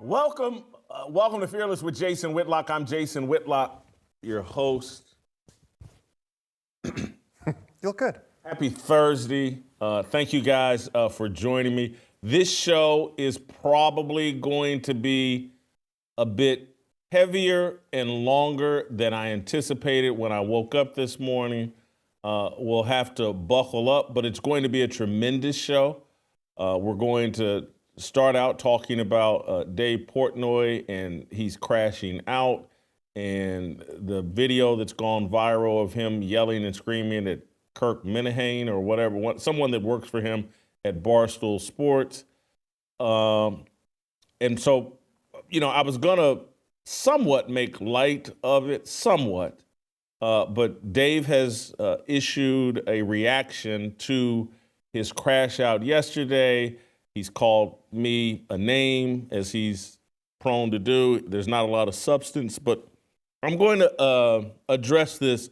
Welcome to Fearless with Jason Whitlock. I'm Jason Whitlock, your host. You look good. Happy Thursday. Thank you guys for joining me. This show is probably going to be a bit heavier and longer than I anticipated when I woke up this morning. We'll have to buckle up, but it's going to be a tremendous show. We're going to start out talking about Dave Portnoy, and he's crashing out, and the video that's gone viral of him yelling and screaming at Kirk Minihane or whatever, someone that works for him at Barstool Sports. And so, I was going to somewhat make light of it, but Dave has issued a reaction to his crash out yesterday. He's called me a name, as he's prone to do. There's not a lot of substance, but I'm going to address this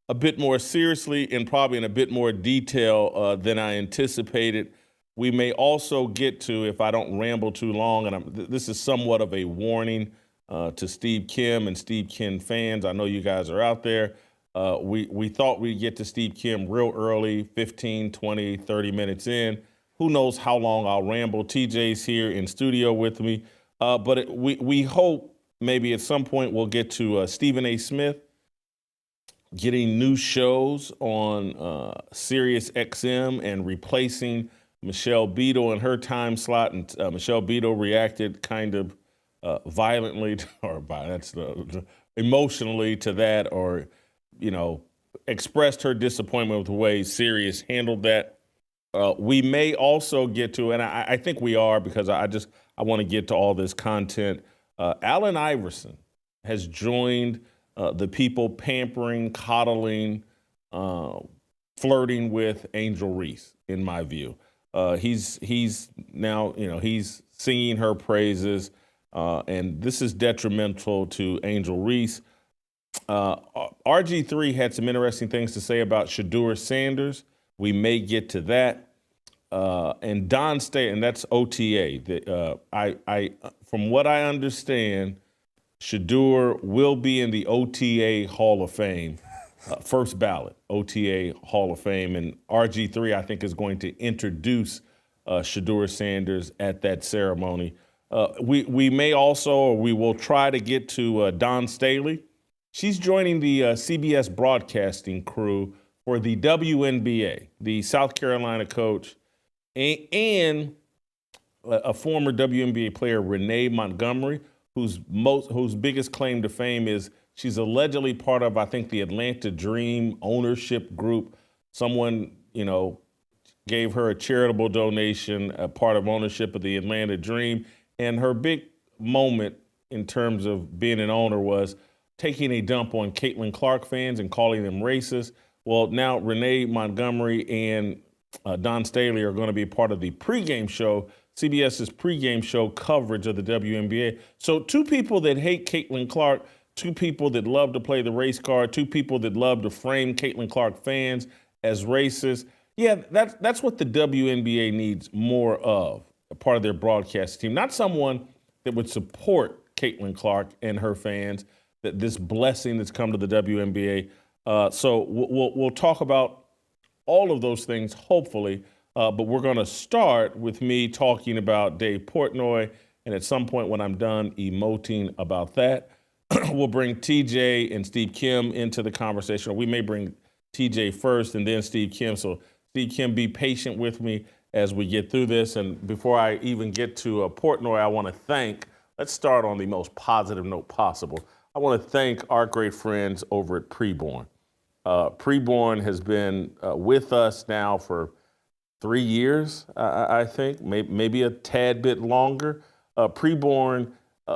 a bit more seriously and probably in a bit more detail than I anticipated. We may also get to, if I don't ramble too long, and this is somewhat of a warning to Steve Kim and Steve Kim fans. I know you guys are out there. We thought we'd get to Steve Kim real early, 15, 20, 30 minutes in. Who knows how long I'll ramble. TJ's here in studio with me. But we hope maybe at some point we'll get to Stephen A. Smith getting new shows on SiriusXM and replacing Michelle Beadle in her time slot. And Michelle Beadle reacted kind of violently emotionally to that, or, expressed her disappointment with the way Sirius handled that. We may also get to, and I think we are, because I want to get to all this content. Allen Iverson has joined the people pampering, coddling, flirting with Angel Reese, in my view. He's now, he's singing her praises, and this is detrimental to Angel Reese. RGIII had some interesting things to say about Shedeur Sanders. We may get to that. And Dawn Staley, and that's OTA. From what I understand, Shedeur will be in the OTA Hall of Fame, first ballot OTA Hall of Fame, and RG3 I think is going to introduce Shedeur Sanders at that ceremony. We may also, or we will try to get to Dawn Staley. She's joining the CBS broadcasting crew for the WNBA, the South Carolina coach, and a former WNBA player, Renee Montgomery, whose biggest claim to fame is she's allegedly part of, I think, the Atlanta Dream ownership group. Someone, gave her a charitable donation, a part of ownership of the Atlanta Dream. And her big moment in terms of being an owner was taking a dump on Caitlin Clark fans and calling them racist. Well, now Renee Montgomery and Dawn Staley are going to be part of the pregame show, CBS's pregame show coverage of the WNBA. So two people that hate Caitlin Clark, two people that love to play the race card, two people that love to frame Caitlin Clark fans as racist. Yeah, that's what the WNBA needs more of, a part of their broadcast team. Not someone that would support Caitlin Clark and her fans, that this blessing that's come to the WNBA. So we'll talk about all of those things, hopefully, but we're going to start with me talking about Dave Portnoy, and at some point when I'm done emoting about that, we'll bring TJ and Steve Kim into the conversation. Or we may bring TJ first and then Steve Kim. So Steve Kim, be patient with me as we get through this. And before I even get to Portnoy, I want to let's start on the most positive note possible. I want to thank our great friends over at Preborn. Preborn has been with us now for 3 years, I think, maybe a tad bit longer. Preborn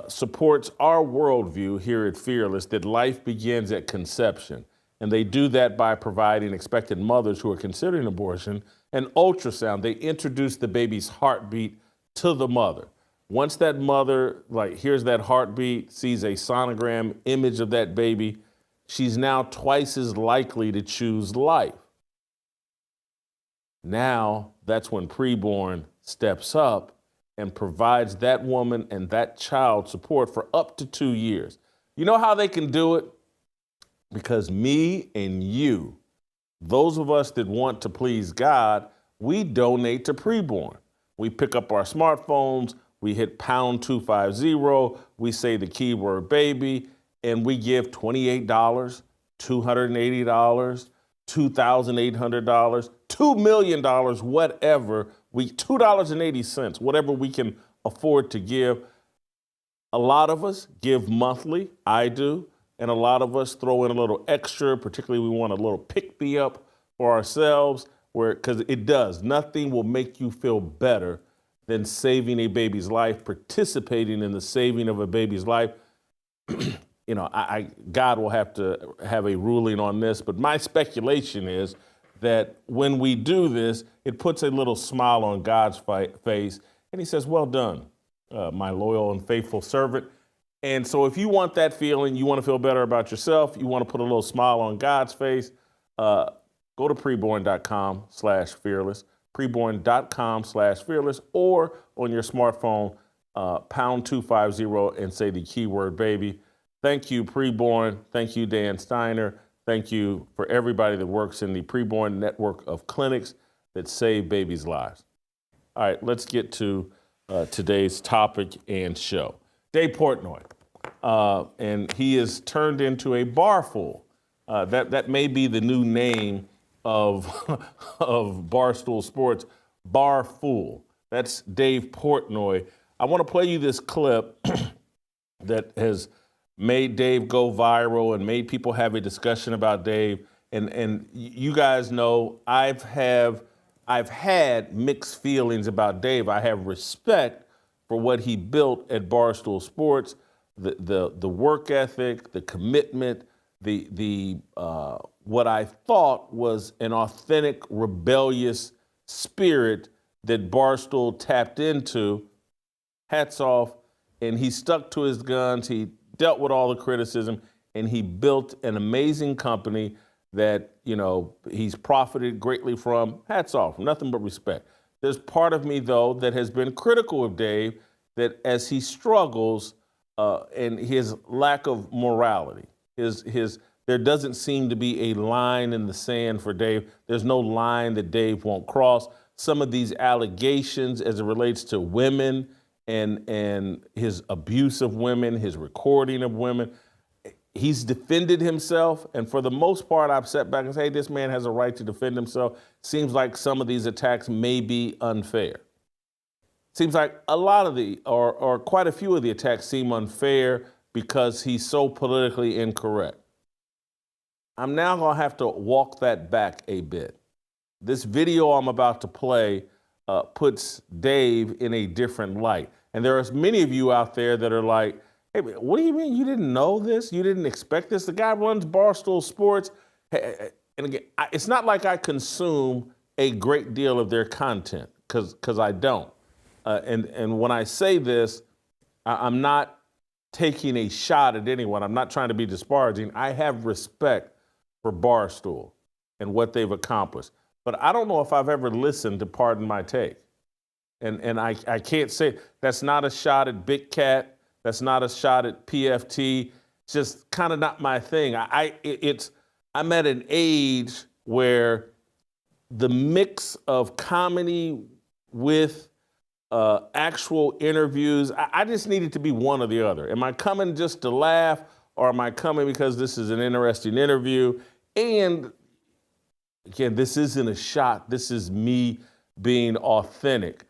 supports our worldview here at Fearless that life begins at conception. And they do that by providing expectant mothers who are considering abortion an ultrasound. They introduce the baby's heartbeat to the mother. Once that mother hears that heartbeat, sees a sonogram image of that baby, she's now twice as likely to choose life. Now, that's when Preborn steps up and provides that woman and that child support for up to 2 years. You know how they can do it? Because me and you, those of us that want to please God, we donate to preborn. We pick up our smartphones, we hit pound 250, we say the keyword baby, and we give $28, $280, $2,800, $2 million, whatever, $2.80, whatever we can afford to give. A lot of us give monthly, I do, and a lot of us throw in a little extra, particularly we want a little pick-me-up for ourselves, because it does. Nothing will make you feel better than saving a baby's life, participating in the saving of a baby's life. You know, God will have to have a ruling on this, but my speculation is that when we do this, it puts a little smile on God's face, and he says, well done, my loyal and faithful servant. And so if you want that feeling, you want to feel better about yourself, you want to put a little smile on God's face, go to preborn.com/fearless, preborn.com/fearless, or on your smartphone, pound 250 and say the keyword baby. Thank you, Preborn. Thank you, Dan Steiner. Thank you for everybody that works in the Preborn network of clinics that save babies' lives. All right, let's get to today's topic and show. Dave Portnoy, and he is turned into a barfool. That may be the new name of Barstool Sports, Barfool. That's Dave Portnoy. I want to play you this clip that has made Dave go viral and made people have a discussion about Dave. And you guys know I've had mixed feelings about Dave. I have respect for what he built at Barstool Sports, the work ethic, the commitment, the what I thought was an authentic rebellious spirit that Barstool tapped into. Hats off, and he stuck to his guns. He dealt with all the criticism, and he built an amazing company that, you know, he's profited greatly from. Hats off, nothing but respect. There's part of me, though, that has been critical of Dave, that as he struggles and his lack of morality, there doesn't seem to be a line in the sand for Dave. There's no line that Dave won't cross. Some of these allegations as it relates to women and his abuse of women, his recording of women, he's defended himself. And for the most part, I've sat back and said, hey, this man has a right to defend himself. Seems like some of these attacks may be unfair. Seems like a lot of or quite a few of the attacks seem unfair because he's so politically incorrect. I'm now going to have to walk that back a bit. This video I'm about to play puts Dave in a different light. And there are many of you out there that are like, hey, what do you mean you didn't know this? You didn't expect this? The guy runs Barstool Sports. And again, it's not like I consume a great deal of their content, because I don't. And when I say this, I'm not taking a shot at anyone. I'm not trying to be disparaging. I have respect for Barstool and what they've accomplished. But I don't know if I've ever listened to Pardon My Take. And I can't say, that's not a shot at Big Cat. That's not a shot at PFT. It's just kind of not my thing. I'm at an age where the mix of comedy with actual interviews, I just need it to be one or the other. Am I coming just to laugh, or am I coming because this is an interesting interview? And again, this isn't a shot. This is me being authentic.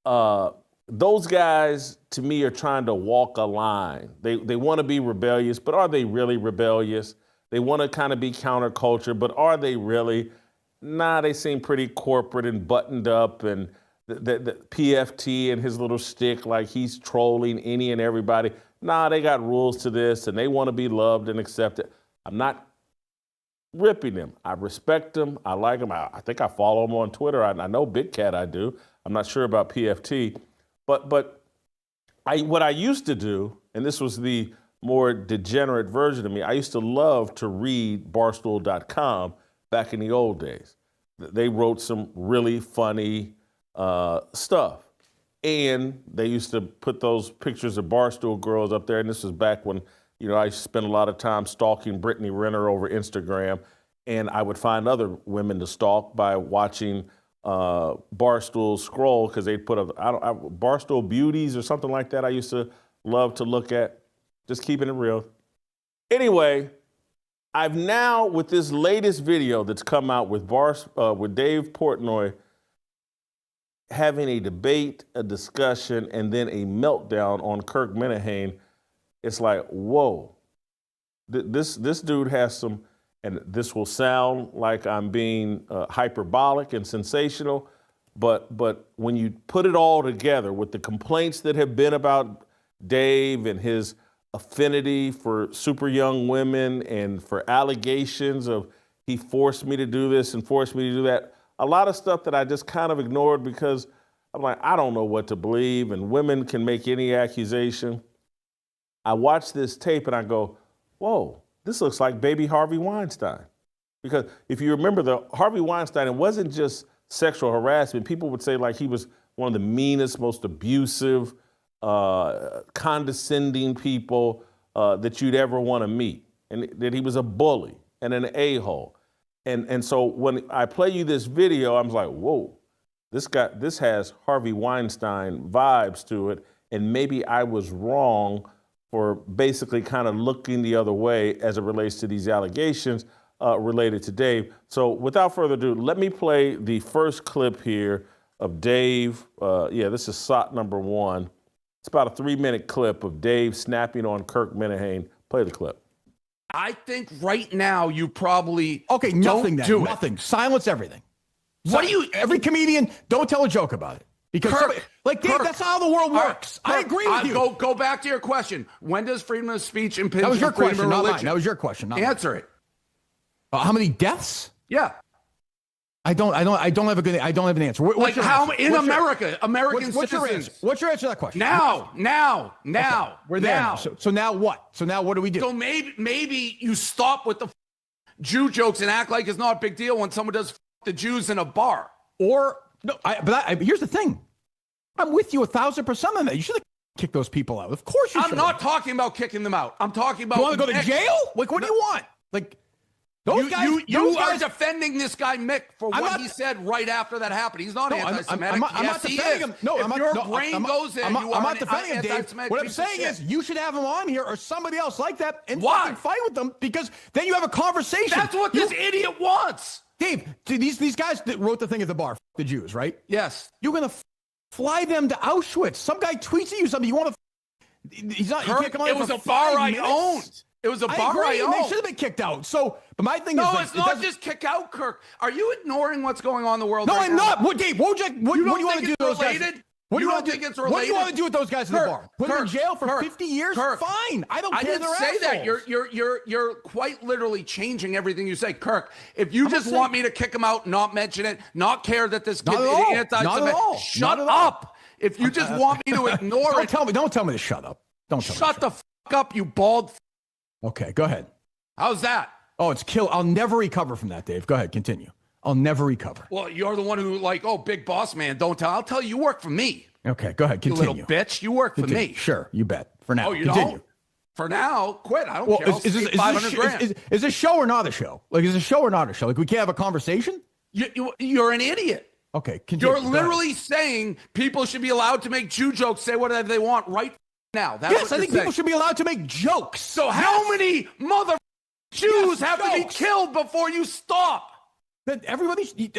Those guys, to me, are trying to walk a line. They want to be rebellious, but are they really rebellious? They want to kind of be counterculture, but are they really? Nah, they seem pretty corporate and buttoned up, and the PFT and his little shtick, like he's trolling any and everybody. Nah, they got rules to this, and they want to be loved and accepted. I'm not ripping them. I respect them. I like them. I think I follow them on Twitter. I know Big Cat I do. I'm not sure about PFT. But what I used to do, and this was the more degenerate version of me, I used to love to read Barstool.com back in the old days. They wrote some really funny stuff. And they used to put those pictures of Barstool girls up there. And this was back when, I spent a lot of time stalking Brittany Renner over Instagram. And I would find other women to stalk by watching Barstool scroll, because they'd put Barstool Beauties or something like that I used to love to look at. Just keeping it real. Anyway, I've now, with this latest video that's come out with Dave Portnoy, having a debate, a discussion, and then a meltdown on Kirk Minihane, it's like, whoa, this dude has some, and this will sound like I'm being hyperbolic and sensational, but when you put it all together with the complaints that have been about Dave and his affinity for super young women and for allegations of he forced me to do this and forced me to do that, a lot of stuff that I just kind of ignored because I'm like, I don't know what to believe, and women can make any accusation. I watch this tape and I go, whoa, this looks like baby Harvey Weinstein. Because if you remember, the Harvey Weinstein, it wasn't just sexual harassment. People would say like he was one of the meanest, most abusive, condescending people that you'd ever want to meet, and that he was a bully and an a-hole. And so when I play you this video, I'm like, whoa, this has Harvey Weinstein vibes to it, and maybe I was wrong for basically kind of looking the other way as it relates to these allegations related to Dave. So without further ado, let me play the first clip here of Dave. This is SOT number 1. It's about a 3-minute clip of Dave snapping on Kirk Minihane. Play the clip. I think right now you probably nothing. don't do nothing. Silence everything. What do you? Every comedian, don't tell a joke about it. Because Dave, that's how the world works. I agree with you. Go back to your question. When does freedom of speech impinge That was your on freedom question, of not religion? mine. That was your question, not Answer it. How many deaths? Yeah. I don't have an answer. Like how in America, American citizens. What's your answer to that question? Now. Okay, we're there. Now. So now what? So now what do we do? So maybe you stop with the Jew jokes and act like it's not a big deal when someone does the Jews in a bar. Or no, here's the thing. I'm with you 1,000% on that. You should have kicked those people out. Of course you should. I'm not talking about kicking them out. I'm talking about. You want to go to jail? Like, what do you want? Like, those guys. You are defending this guy Mick for what he said right after that happened. He's not anti-Semitic. I'm not defending him. No, if your brain goes in, I'm not defending him, Dave. What I'm saying is, you should have him on here or somebody else like that and fucking fight with them, because then you have a conversation. That's what this idiot wants. Dave, these guys that wrote the thing at the bar, the Jews, right? Yes. You're gonna fly them to Auschwitz. Some guy tweets at you something. You want to? He's not. You can't come on. It was a bar I owned. It was a bar I owned. They should have been kicked out. So, but my thing is, no, it's not just kick out Kirk. Are you ignoring what's going on in the world? No, right I'm now? not. What, Dave? What do you want to do with those guys? What do you want to think it's related? What do you want to do with those guys in the bar? Put them in jail for 50 years? Fine. I don't care. I didn't say that. You're quite literally changing everything you say, Kirk. If you just want me to kick him out, not mention it, not care that this kid is anti-Semitic, shut up. If you just want me to ignore it, don't tell me to shut up. Don't tell me. Shut the fuck up, you bald. Okay, go ahead. How's that? Oh, it's kill. I'll never recover from that, Dave. Go ahead, continue. I'll never recover. Well, you're the one who big boss man, don't tell. I'll tell you, you work for me. Okay, go ahead, continue. You little bitch, you work for me. Sure, you bet. For now, oh, you continue. Don't? For now, quit. I don't care. Is this 500 grand. Is this show or not a show? Like, is a show or not a show? Like, we can't have a conversation? You're an idiot. Okay, continue. You're literally saying people should be allowed to make Jew jokes, say whatever they want right now. That's yes, I think people should be allowed to make jokes. So how many mother Jews have to be killed before you stop? That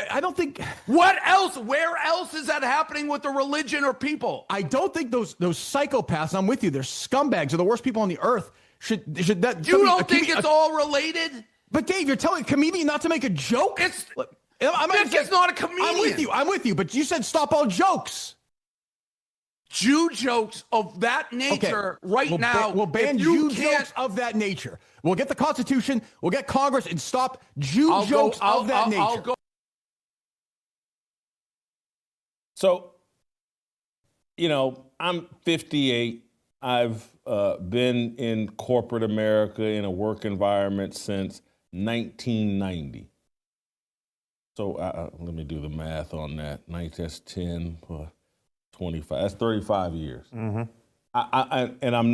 I don't think. What else? Where else is that happening with the religion or people? I don't think those psychopaths. I'm with you. They're scumbags. They're the worst people on the earth. Should that? You don't think it's all related? But Dave, you're telling a comedian not to make a joke. It's not a comedian. I'm with you. But you said stop all jokes. Jew jokes of that nature now. We'll ban Jew jokes of that nature. We'll get the Constitution, we'll get Congress, and stop Jew jokes of that nature. So, I'm 58. I've been in corporate America in a work environment since 1990. So let me do the math on that. That's 10. 25. That's 35 years. Mm-hmm. And I'm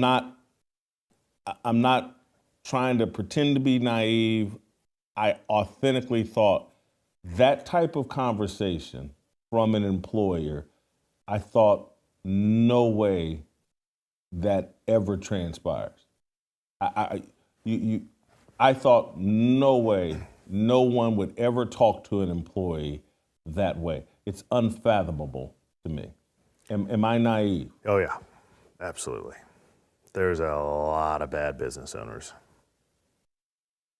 not trying to pretend to be naive. I authentically thought that type of conversation from an employer, I thought no way that ever transpires. I thought no way no one would ever talk to an employee that way. It's unfathomable to me. Am I naive? Oh, yeah, absolutely. There's a lot of bad business owners.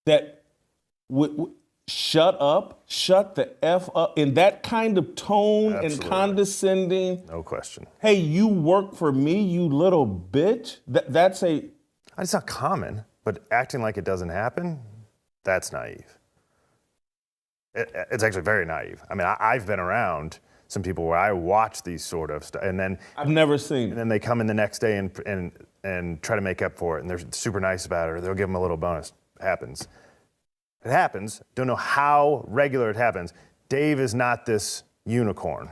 That shut up, shut the F up in that kind of tone. Absolutely. And condescending. No question. Hey, you work for me, you little bitch. That's a... It's not common, but acting like it doesn't happen, that's naive. It's actually very naive. I mean, I've been around some people where I watch these sort of stuff, and then I've never seen. And then they come in the next day and try to make up for it, and they're super nice about it, or they'll give them a little bonus. It happens. It happens. Don't know how regular it happens. Dave is not this unicorn.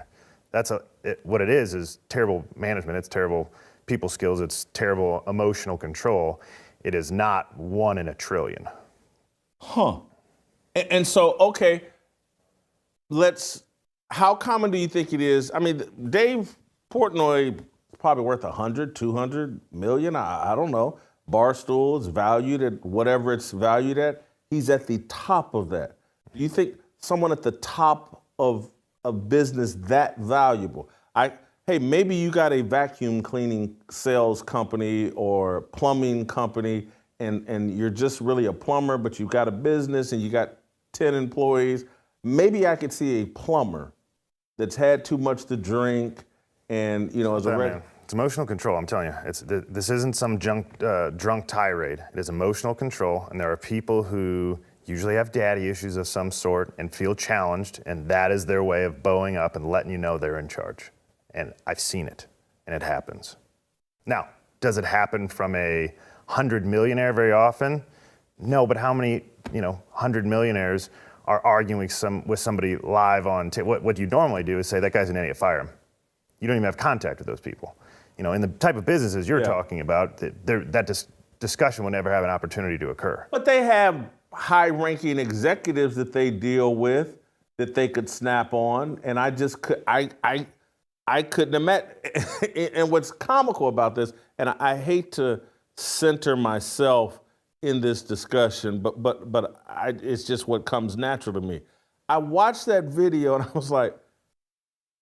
What it is terrible management. It's terrible people skills. It's terrible emotional control. It is not 1 in a trillion. Huh. And so, okay, how common do you think it is? I mean, Dave Portnoy is probably worth 100, 200 million. I don't know. Barstool is valued at whatever it's valued at. He's at the top of that. Do you think someone at the top of a business that valuable? Hey, maybe you got a vacuum cleaning sales company or plumbing company and you're just really a plumber, but you've got a business and you got 10 employees. Maybe I could see a plumber that's had too much to drink and, as a It's emotional control, I'm telling you. This isn't some drunk tirade. It is emotional control, and there are people who usually have daddy issues of some sort and feel challenged, and that is their way of bowing up and letting you know they're in charge. And I've seen it, and it happens. Now, does it happen from a 100 millionaire very often? No, but how many 100 millionaires are arguing with somebody live on tape? What you normally do is say, that guy's an idiot, fire him. You don't even have contact with those people. In the type of businesses you're talking about, that discussion would never have an opportunity to occur. But they have high-ranking executives that they deal with that they could snap on, and I couldn't imagine. And what's comical about this, and I hate to center myself in this discussion, but it's just what comes natural to me. I watched that video and I was like,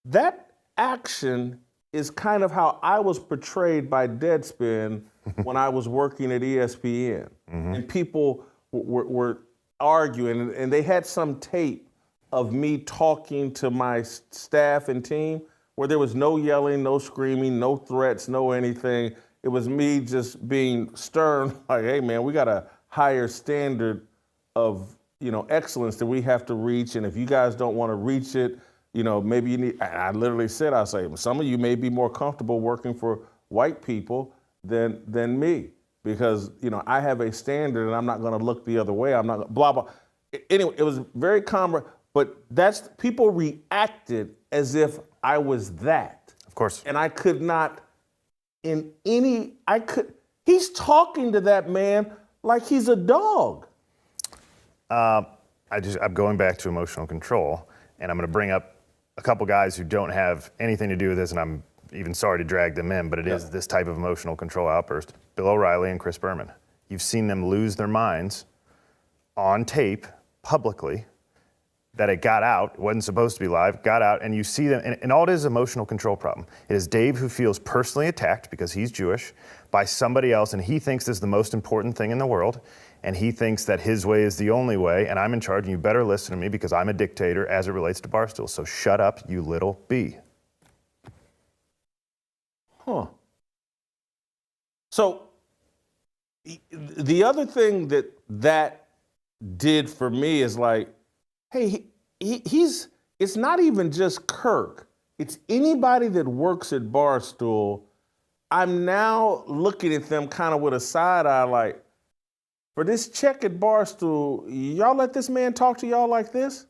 that action is kind of how I was portrayed by Deadspin when I was working at ESPN. Mm-hmm. And people were arguing, and they had some tape of me talking to my staff and team where there was no yelling, no screaming, no threats, no anything. It was me just being stern, like, hey, man, we got a higher standard of, excellence that we have to reach. And if you guys don't want to reach it, maybe you need, I literally said, I say, some of you may be more comfortable working for white people than me because, I have a standard and I'm not going to look the other way. I'm not blah, blah. Anyway, it was very calm, but people reacted as if I was that. Of course. And I could not he's talking to that man like he's a dog. I'm going back to emotional control, and I'm going to bring up a couple guys who don't have anything to do with this, and I'm even sorry to drag them in, but it is this type of emotional control outburst. Bill O'Reilly and Chris Berman. You've seen them lose their minds on tape publicly, that it got out, it wasn't supposed to be live, got out, and you see them, and all it is emotional control problem. It is Dave who feels personally attacked because he's Jewish by somebody else, and he thinks this is the most important thing in the world, and he thinks that his way is the only way, and I'm in charge, and you better listen to me because I'm a dictator as it relates to Barstool. So shut up, you little B. Huh. So the other thing that did for me is like, hey, it's not even just Kirk. It's anybody that works at Barstool. I'm now looking at them kind of with a side eye like, for this check at Barstool, y'all let this man talk to y'all like this?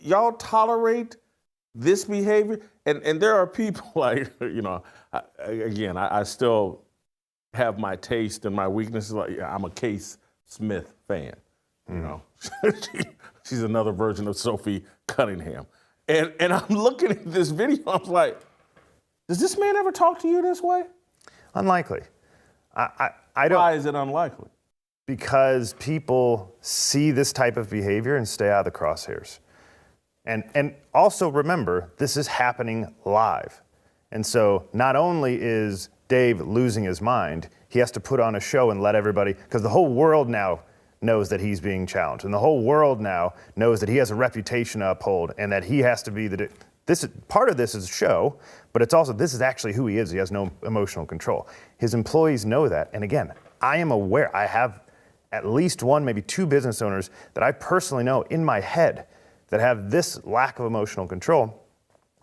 Y'all tolerate this behavior, and there are people like, I still have my taste and my weaknesses. Like, I'm a Case Smith fan, she's another version of Sophie Cunningham. And I'm looking at this video, I'm like, does this man ever talk to you this way? Unlikely. I don't. Why is it unlikely? Because people see this type of behavior and stay out of the crosshairs. And also remember, this is happening live. And so not only is Dave losing his mind, he has to put on a show and let everybody, because the whole world now knows that he's being challenged. And the whole world now knows that he has a reputation to uphold and that he has to be part of this is a show, but it's also, this is actually who he is. He has no emotional control. His employees know that. And again, I am aware, I have at least one, maybe two business owners that I personally know in my head that have this lack of emotional control.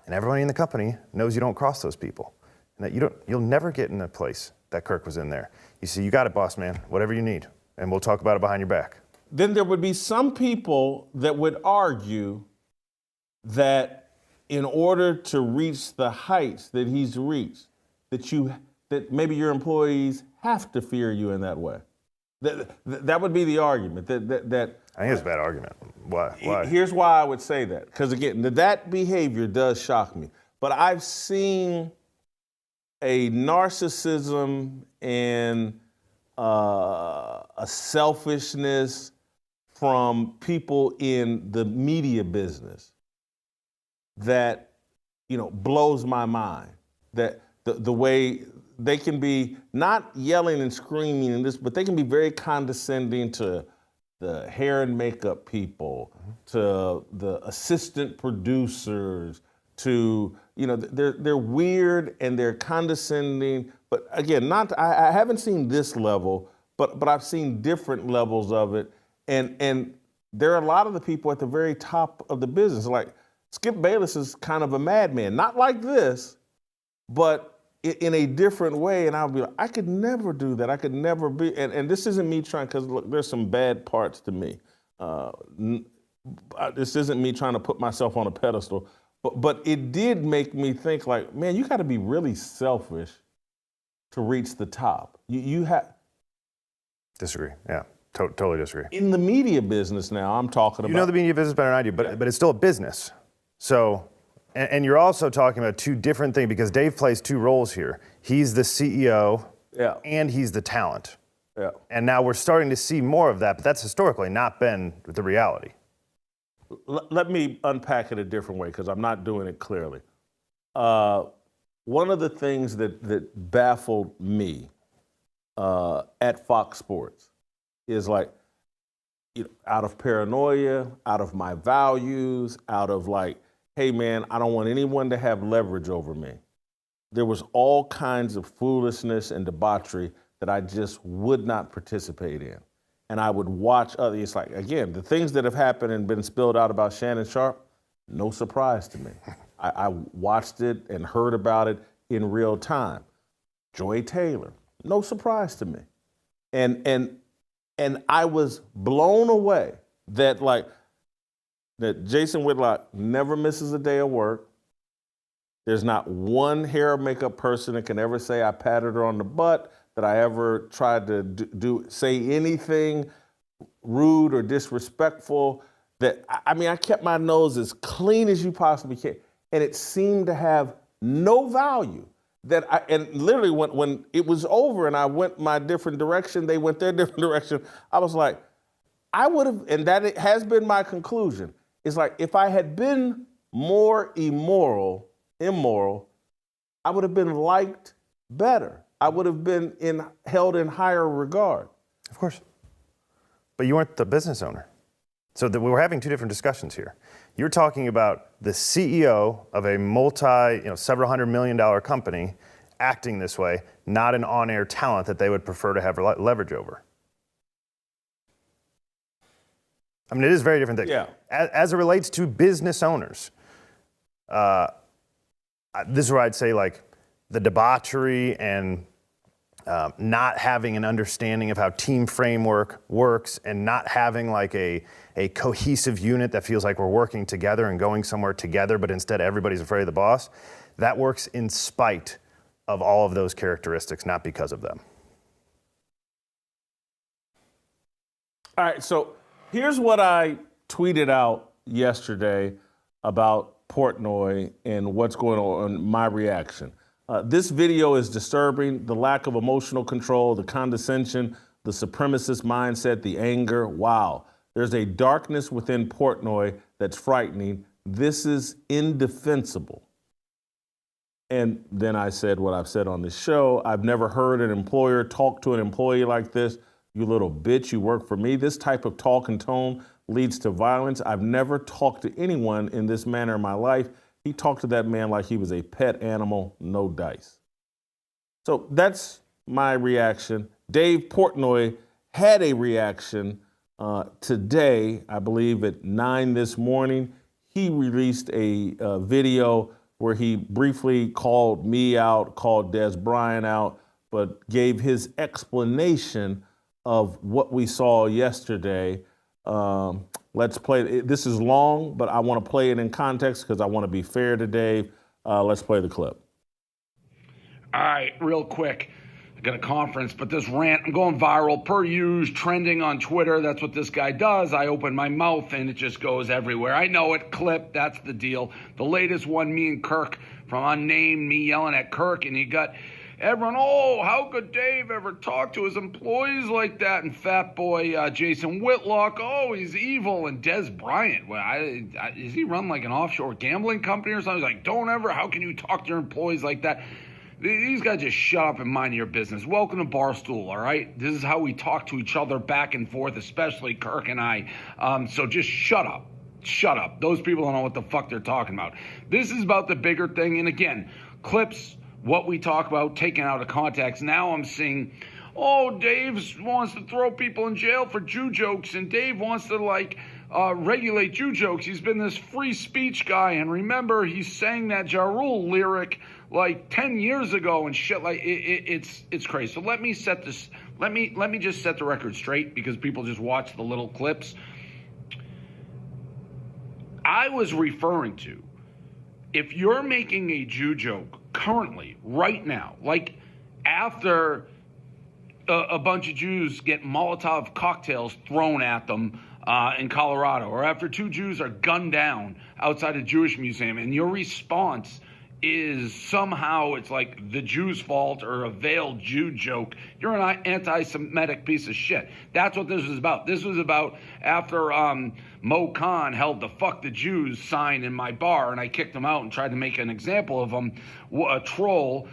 And everybody in the company knows you don't cross those people. And that you'll never get in a place that Kirk was in there. You see, you got it, boss man, whatever you need. And we'll talk about it behind your back. Then there would be some people that would argue that in order to reach the heights that he's reached, that maybe your employees have to fear you in that way. That would be the argument. That I think it's a bad argument. Why? Here's why I would say that. Because again, that behavior does shock me. But I've seen a narcissism and a selfishness from people in the media business that blows my mind. That the way they can be not yelling and screaming and this, but they can be very condescending to the hair and makeup people, to the assistant producers, to they're weird and they're condescending. But again, I haven't seen this level, but I've seen different levels of it, and there are a lot of the people at the very top of the business. Like Skip Bayless is kind of a madman, not like this, but in a different way, and I'll be like, I could never do that. I could never be, and this isn't me trying, because look, there's some bad parts to me. This isn't me trying to put myself on a pedestal, but it did make me think like, man, you got to be really selfish to reach the top. You have. Disagree, yeah, totally disagree. In the media business now, I'm talking about. You know the media business better than I do, but it's still a business. So. And you're also talking about two different things, because Dave plays two roles here. He's the CEO, and he's the talent. Yeah. And now we're starting to see more of that, but that's historically not been the reality. Let me unpack it a different way, because I'm not doing it clearly. One of the things that baffled me at Fox Sports is like, out of paranoia, out of my values, out of like, hey man, I don't want anyone to have leverage over me. There was all kinds of foolishness and debauchery that I just would not participate in. And I would watch others. It's like, again, the things that have happened and been spilled out about Shannon Sharpe, no surprise to me. I watched it and heard about it in real time. Joy Taylor, no surprise to me. And I was blown away that Jason Whitlock never misses a day of work. There's not one hair or makeup person that can ever say I patted her on the butt, that I ever tried to say anything rude or disrespectful. I kept my nose as clean as you possibly can. And it seemed to have no value. And literally when it was over and I went my different direction, they went their different direction, I was like, I would have, and that it has been my conclusion. It's like, if I had been more immoral, I would have been liked better. I would have been held in higher regard. Of course. But you weren't the business owner. So we were having two different discussions here. You're talking about the CEO of a several $100 million company acting this way, not an on-air talent that they would prefer to have leverage over. I mean, it is very different things. Yeah. As it relates to business owners, this is where I'd say like the debauchery and not having an understanding of how team framework works, and not having like a cohesive unit that feels like we're working together and going somewhere together, but instead everybody's afraid of the boss. That works in spite of all of those characteristics, not because of them. All right, so here's what I tweeted out yesterday about Portnoy and what's going on, my reaction. This video is disturbing. The lack of emotional control, the condescension, the supremacist mindset, the anger. Wow. There's a darkness within Portnoy that's frightening. This is indefensible. And then I said what I've said on this show. I've never heard an employer talk to an employee like this. You little bitch, you work for me. This type of talk and tone leads to violence. I've never talked to anyone in this manner in my life. He talked to that man like he was a pet animal, no dice. So that's my reaction. Dave Portnoy had a reaction today, I believe at 9 this morning. He released a video where he briefly called me out, called Des Bryant out, but gave his explanation of what we saw yesterday. Let's play it. This is long, but I want to play it in context because I want to be fair to Dave. Let's play the clip. All right, real quick. I got a conference, but this rant, I'm going viral per usual, trending on Twitter. That's what this guy does. I open my mouth and it just goes everywhere. I know it, clip, that's the deal. The latest one, me and Kirk from Unnamed, me yelling at Kirk, and he got everyone, oh, how could Dave ever talk to his employees like that? And fat boy Jason Whitlock, oh, he's evil. And Des Bryant, well, is he run like an offshore gambling company or something? He's like, don't ever, how can you talk to your employees like that? These guys just shut up and mind your business. Welcome to Barstool, all right? This is how we talk to each other back and forth, especially Kirk and I. So just shut up. Shut up. Those people don't know what the fuck they're talking about. This is about the bigger thing. And again, clips, what we talk about, taken out of context. Now I'm seeing, oh, Dave wants to throw people in jail for Jew jokes, and Dave wants to, regulate Jew jokes. He's been this free speech guy, and remember, he sang that Ja Rule lyric, 10 years ago and shit. It's crazy. So let me set this, let me just set the record straight, because people just watch the little clips. I was referring to, if you're making a Jew joke currently, right now, like after a bunch of Jews get Molotov cocktails thrown at them in Colorado, or after 2 Jews are gunned down outside a Jewish museum, and your response is somehow it's like the Jews' fault or a veiled Jew joke, you're an anti-Semitic piece of shit. That's what this was about. This was about after Mo Khan held the "fuck the Jews" sign in my bar, and I kicked him out and tried to make an example of him. A troll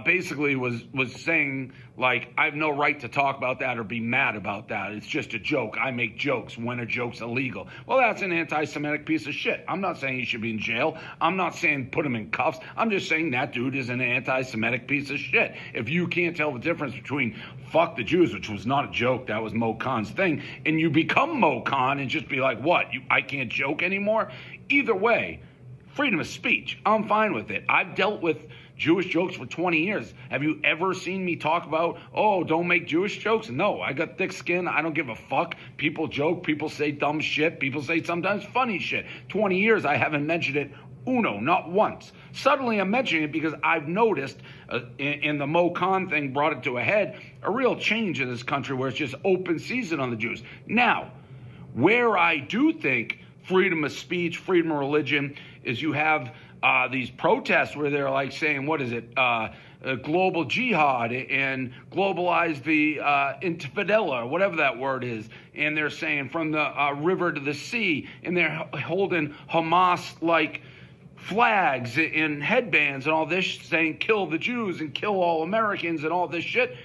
basically was saying, I have no right to talk about that or be mad about that. It's just a joke. I make jokes. When a joke's illegal? Well, that's an anti-Semitic piece of shit. I'm not saying he should be in jail. I'm not saying put him in cuffs. I'm just saying that dude is an anti-Semitic piece of shit. If you can't tell the difference between "fuck the Jews," which was not a joke, that was Mo Khan's thing, and you become Mo Khan and just be like, what, I can't joke anymore? Either way, freedom of speech. I'm fine with it. I've dealt with Jewish jokes for 20 years. Have you ever seen me talk about, oh, don't make Jewish jokes? No, I got thick skin. I don't give a fuck. People joke. People say dumb shit. People say sometimes funny shit. 20 years, I haven't mentioned it not once. Suddenly I'm mentioning it because I've noticed, in the Mo Khan thing brought it to a head, a real change in this country where it's just open season on the Jews. Now, where I do think freedom of speech, freedom of religion, is you have these protests where they're saying, what is it, global jihad and globalize the intifadella, whatever that word is. And they're saying from the river to the sea, and they're holding Hamas-like flags and headbands and all this, saying kill the Jews and kill all Americans and all this shit.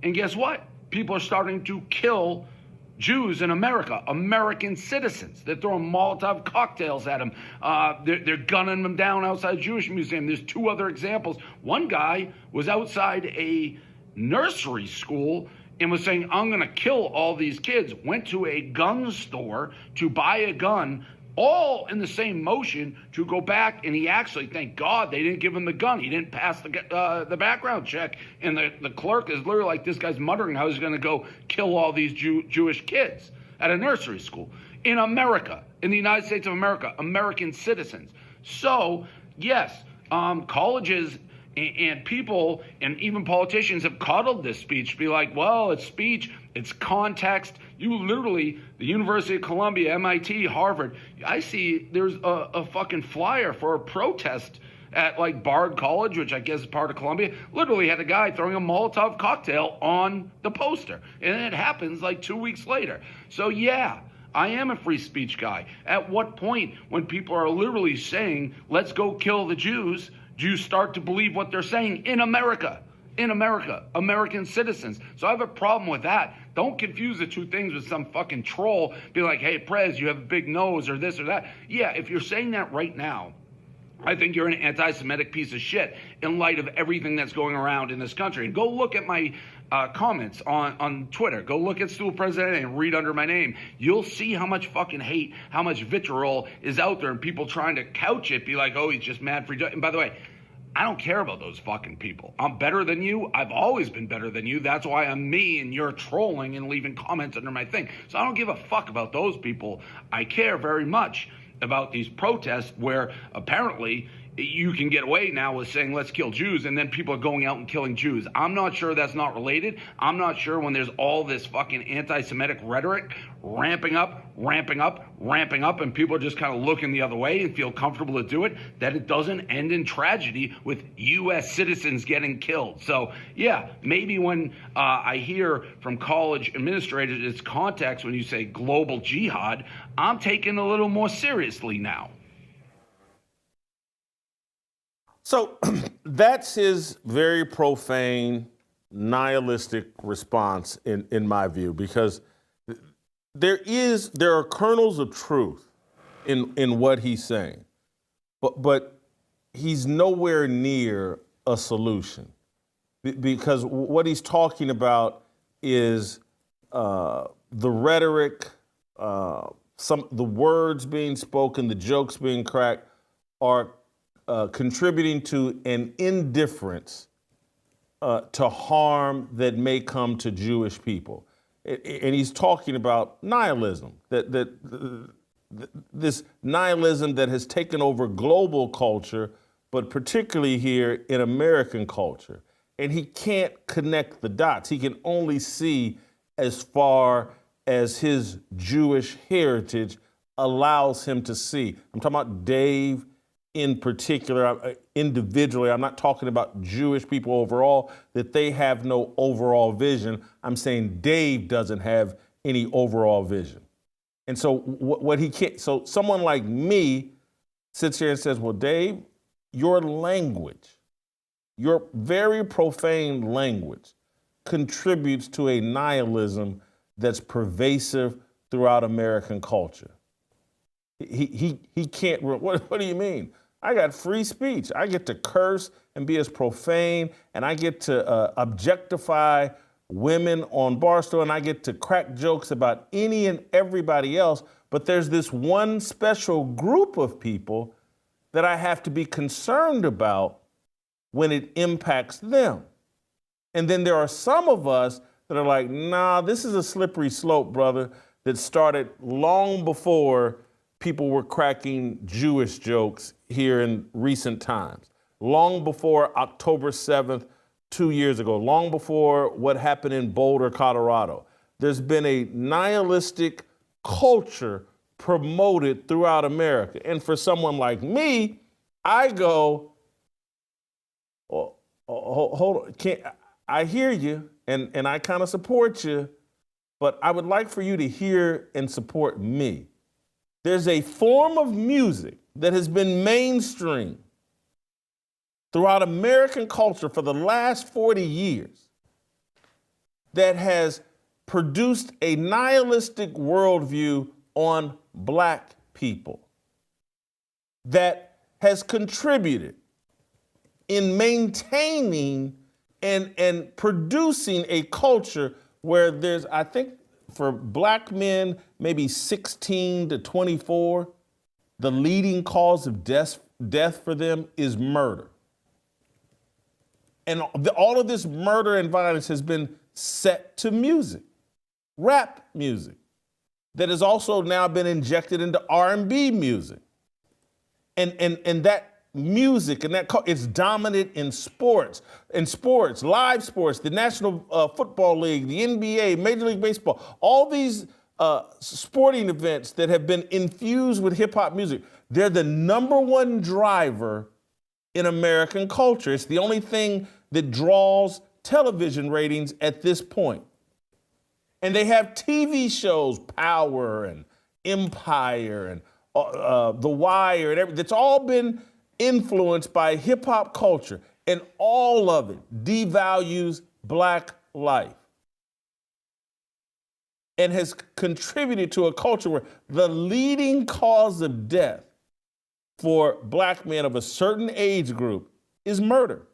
And guess what? People are starting to kill Jews in America, American citizens. They're throwing Molotov cocktails at them. They're gunning them down outside a Jewish museum. There's 2 other examples. One guy was outside a nursery school and was saying, I'm going to kill all these kids. Went to a gun store to buy a gun, all in the same motion to go back, and he actually, thank God, they didn't give him the gun. He didn't pass the background check, and the clerk is literally like, this guy's muttering how he's going to go kill all these Jewish kids at a nursery school in America, in the United States of America, American citizens. So, yes, colleges and people and even politicians have coddled this speech, be like, well, it's speech, it's context. You literally, the University of Columbia, MIT, Harvard, I see there's a fucking flyer for a protest at like Bard College, which I guess is part of Columbia, literally had a guy throwing a Molotov cocktail on the poster. And it happens like 2 weeks later. So yeah, I am a free speech guy. At what point, when people are literally saying, let's go kill the Jews start to believe what they're saying in America, American citizens. So I have a problem with that. Don't confuse the two things with some fucking troll. Be like, hey, Prez, you have a big nose or this or that. Yeah, if you're saying that right now, I think you're an anti-Semitic piece of shit in light of everything that's going around in this country. And go look at my comments on Twitter. Go look at Stool President and read under my name. You'll see how much fucking hate, how much vitriol is out there, and people trying to couch it, be like, oh, he's just mad for... And by the way, I don't care about those fucking people. I'm better than you. I've always been better than you. That's why I'm me, and you're trolling and leaving comments under my thing. So I don't give a fuck about those people. I care very much about these protests where apparently you can get away now with saying let's kill Jews, and then people are going out and killing Jews. I'm not sure that's not related. I'm not sure when there's all this fucking anti-Semitic rhetoric ramping up, and people are just kind of looking the other way and feel comfortable to do it, that it doesn't end in tragedy with U.S. citizens getting killed. So yeah, maybe when I hear from college administrators it's context when you say global jihad, I'm taking a little more seriously now. So that's his very profane, nihilistic response in my view, because there are kernels of truth in what he's saying, but he's nowhere near a solution, because what he's talking about is the rhetoric, the words being spoken, the jokes being cracked are contributing to an indifference to harm that may come to Jewish people. And he's talking about nihilism, this nihilism that has taken over global culture, but particularly here in American culture. And he can't connect the dots. He can only see as far as his Jewish heritage allows him to see. I'm talking about Dave in particular, individually. I'm not talking about Jewish people overall, that they have no overall vision. I'm saying Dave doesn't have any overall vision. And so what he can't, so someone like me sits here and says, well, Dave, your language, your very profane language contributes to a nihilism that's pervasive throughout American culture. He can't, what do you mean? I got free speech. I get to curse and be as profane, and I get to objectify women on Barstool, and I get to crack jokes about any and everybody else, but there's this one special group of people that I have to be concerned about when it impacts them. And then there are some of us that are like, nah, this is a slippery slope, brother, that started long before people were cracking Jewish jokes here in recent times, long before October 7th, 2 years ago, long before what happened in Boulder, Colorado. There's been a nihilistic culture promoted throughout America. And for someone like me, I go, hold on, I hear you and I kind of support you, but I would like for you to hear and support me. There's a form of music that has been mainstream throughout American culture for the last 40 years that has produced a nihilistic worldview on Black people that has contributed in maintaining and producing a culture where there's, I think, for Black men, maybe 16 to 24 the leading cause of death for them is murder. And all of this murder and violence has been set to music, rap music, that has also now been injected into R&B music. And that music and that it's dominant in sports, live sports, the National Football League, the NBA, Major League Baseball, all these sporting events that have been infused with hip hop music. They're the number one driver in American culture. It's the only thing that draws television ratings at this point. And they have TV shows, Power and Empire and The Wire and everything. That's all been influenced by hip hop culture, and all of it devalues black life and has contributed to a culture where the leading cause of death for black men of a certain age group is murder.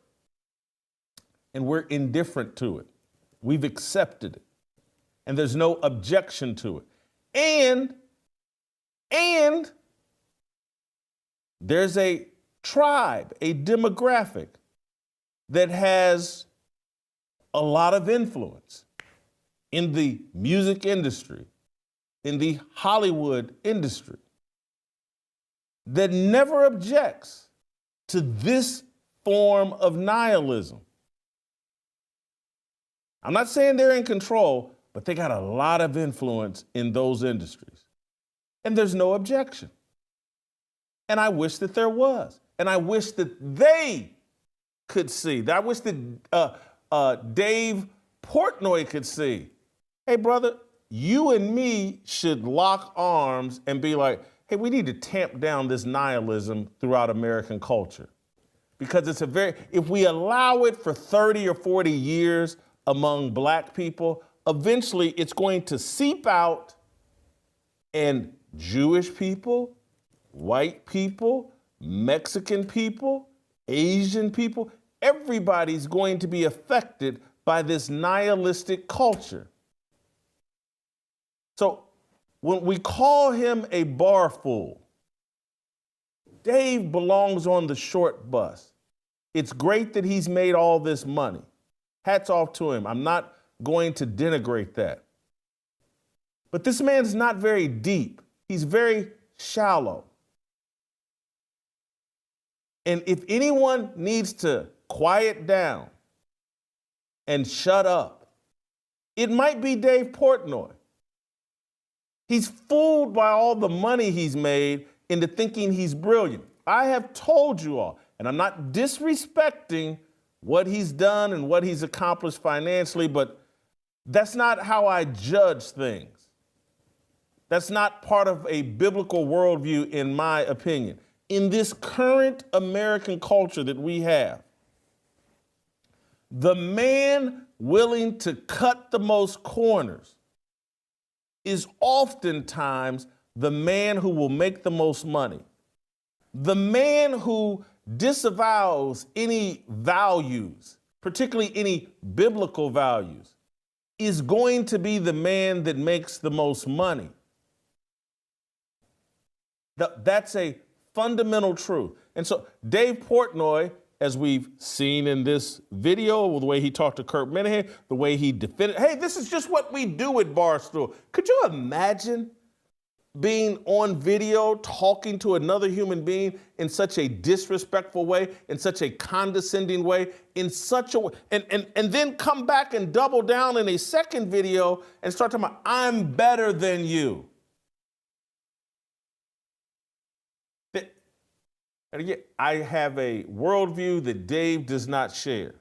And we're indifferent to it. We've accepted it. And there's no objection to it. And there's a tribe, a demographic that has a lot of influence in the music industry, in the Hollywood industry, that never objects to this form of nihilism. I'm not saying they're in control, but they got a lot of influence in those industries. And there's no objection. And I wish that there was. And I wish that they could see. I wish that Dave Portnoy could see. Hey, brother, you and me should lock arms and be like, hey, we need to tamp down this nihilism throughout American culture. Because if we allow it for 30 or 40 years among black people, eventually it's going to seep out, and Jewish people, white people, Mexican people, Asian people, everybody's going to be affected by this nihilistic culture. So when we call him a bar fool, Dave belongs on the short bus. It's great that he's made all this money. Hats off to him. I'm not going to denigrate that. But this man's not very deep. He's very shallow. And if anyone needs to quiet down and shut up, it might be Dave Portnoy. He's fooled by all the money he's made into thinking he's brilliant. I have told you all, and I'm not disrespecting what he's done and what he's accomplished financially, but that's not how I judge things. That's not part of a biblical worldview, in my opinion. In this current American culture that we have, the man willing to cut the most corners is oftentimes the man who will make the most money. The man who disavows any values, particularly any biblical values, is going to be the man that makes the most money. That's a fundamental truth. And so Dave Portnoy, as we've seen in this video, the way he talked to Kurt Minahan, the way he defended, hey, this is just what we do at Barstool. Could you imagine being on video talking to another human being in such a disrespectful way, in such a condescending way, in such a way, and then come back and double down in a second video and start talking about, I'm better than you. And again, I have a worldview that Dave does not share.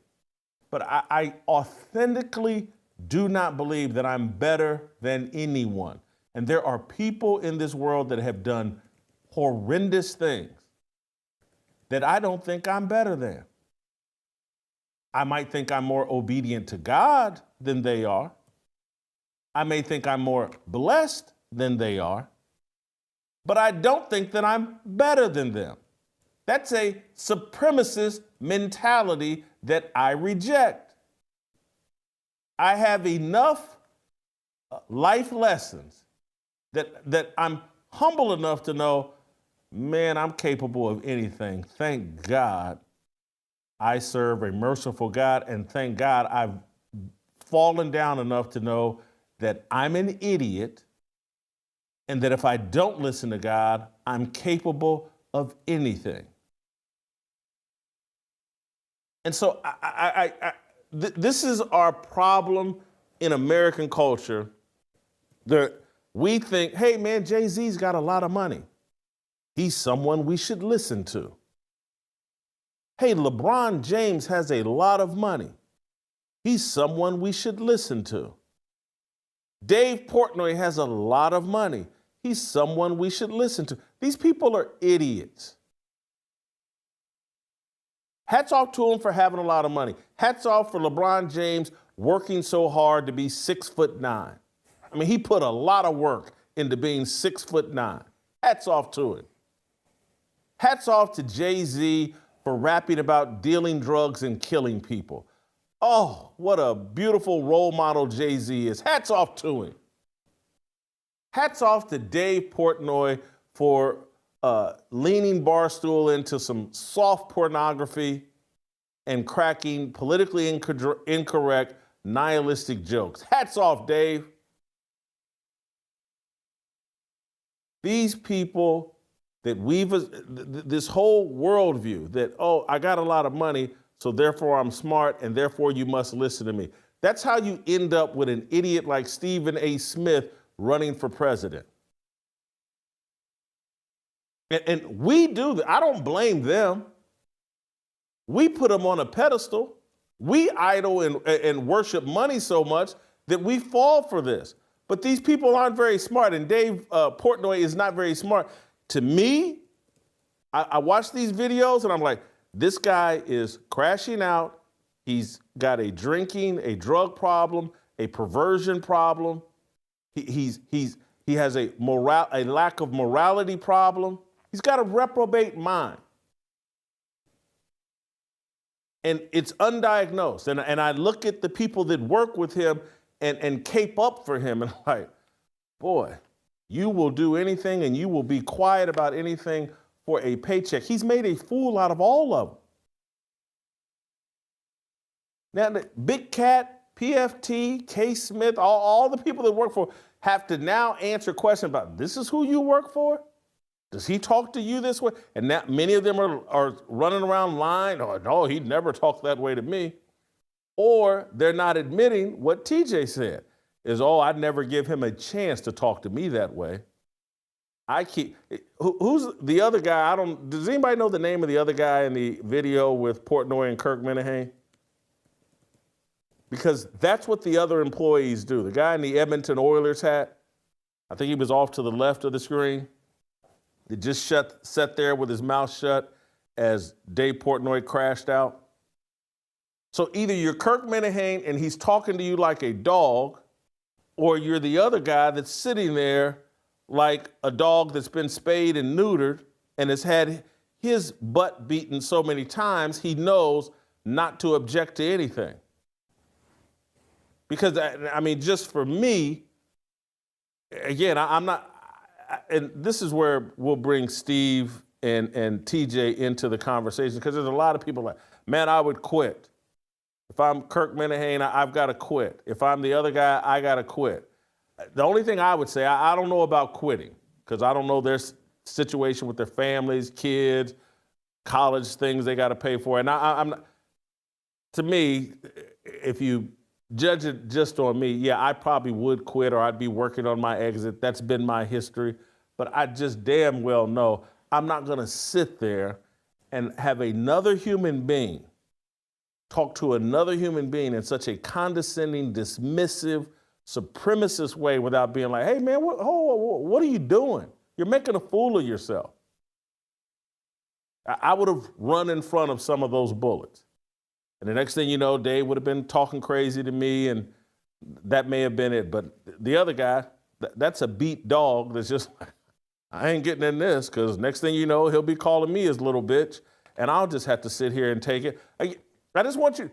But I authentically do not believe that I'm better than anyone. And there are people in this world that have done horrendous things that I don't think I'm better than. I might think I'm more obedient to God than they are. I may think I'm more blessed than they are. But I don't think that I'm better than them. That's a supremacist mentality that I reject. I have enough life lessons that I'm humble enough to know man, I'm capable of anything. Thank God I serve a merciful God, and thank God I've fallen down enough to know that I'm an idiot, and that if I don't listen to God, I'm capable of anything. And so this is our problem in American culture. We think, hey man, Jay-Z's got a lot of money. He's someone we should listen to. Hey, LeBron James has a lot of money. He's someone we should listen to. Dave Portnoy has a lot of money. He's someone we should listen to. These people are idiots. Hats off to him for having a lot of money. Hats off for LeBron James working so hard to be 6'9". I mean, he put a lot of work into being 6'9". Hats off to him. Hats off to Jay-Z for rapping about dealing drugs and killing people. Oh, what a beautiful role model Jay-Z is. Hats off to him. Hats off to Dave Portnoy for leaning Barstool into some soft pornography and cracking politically incorrect, nihilistic jokes. Hats off, Dave. These people that this whole worldview that, oh, I got a lot of money, so therefore I'm smart, and therefore you must listen to me. That's how you end up with an idiot like Stephen A. Smith running for president. And we do that. I don't blame them. We put them on a pedestal. We idol and worship money so much that we fall for this. But these people aren't very smart, and Dave Portnoy is not very smart. To me, I watch these videos and I'm like, this guy is crashing out. He's got a drug problem, a perversion problem. He has a lack of morality problem. He's got a reprobate mind. And it's undiagnosed. And I look at the people that work with him and cape up for him, and I'm like, boy, you will do anything and you will be quiet about anything for a paycheck. He's made a fool out of all of them. Now, the Big Cat, PFT, K. Smith, all the people that work for have to now answer questions about, this is who you work for? Does he talk to you this way? And now many of them are running around lying. Oh, no, he'd never talk that way to me. Or they're not admitting what TJ said is, oh, I'd never give him a chance to talk to me that way. Who's the other guy? Does anybody know the name of the other guy in the video with Portnoy and Kirk Minihane? Because that's what the other employees do. The guy in the Edmonton Oilers hat, I think he was off to the left of the screen. He just sat there with his mouth shut as Dave Portnoy crashed out. So either you're Kirk Minihane and he's talking to you like a dog, or you're the other guy that's sitting there like a dog that's been spayed and neutered and has had his butt beaten so many times he knows not to object to anything. Because, I mean, just for me, again, I'm not, and this is where we'll bring Steve and TJ into the conversation, because there's a lot of people like, man, I would quit. If I'm Kirk Minihane, I've got to quit. If I'm the other guy, I got to quit. The only thing I would say, I don't know about quitting, because I don't know their situation with their families, kids, college things they got to pay for. And I'm not, to me, if you judge it just on me, yeah, I probably would quit, or I'd be working on my exit. That's been my history. But I just damn well know I'm not going to sit there and have another human being talk to another human being in such a condescending, dismissive, supremacist way without being like, hey, man, what are you doing? You're making a fool of yourself. I would have run in front of some of those bullets. And the next thing you know, Dave would have been talking crazy to me, and that may have been it. But the other guy, that's a beat dog that's just like, I ain't getting in this, because next thing you know, he'll be calling me his little bitch, and I'll just have to sit here and take it. I just want you,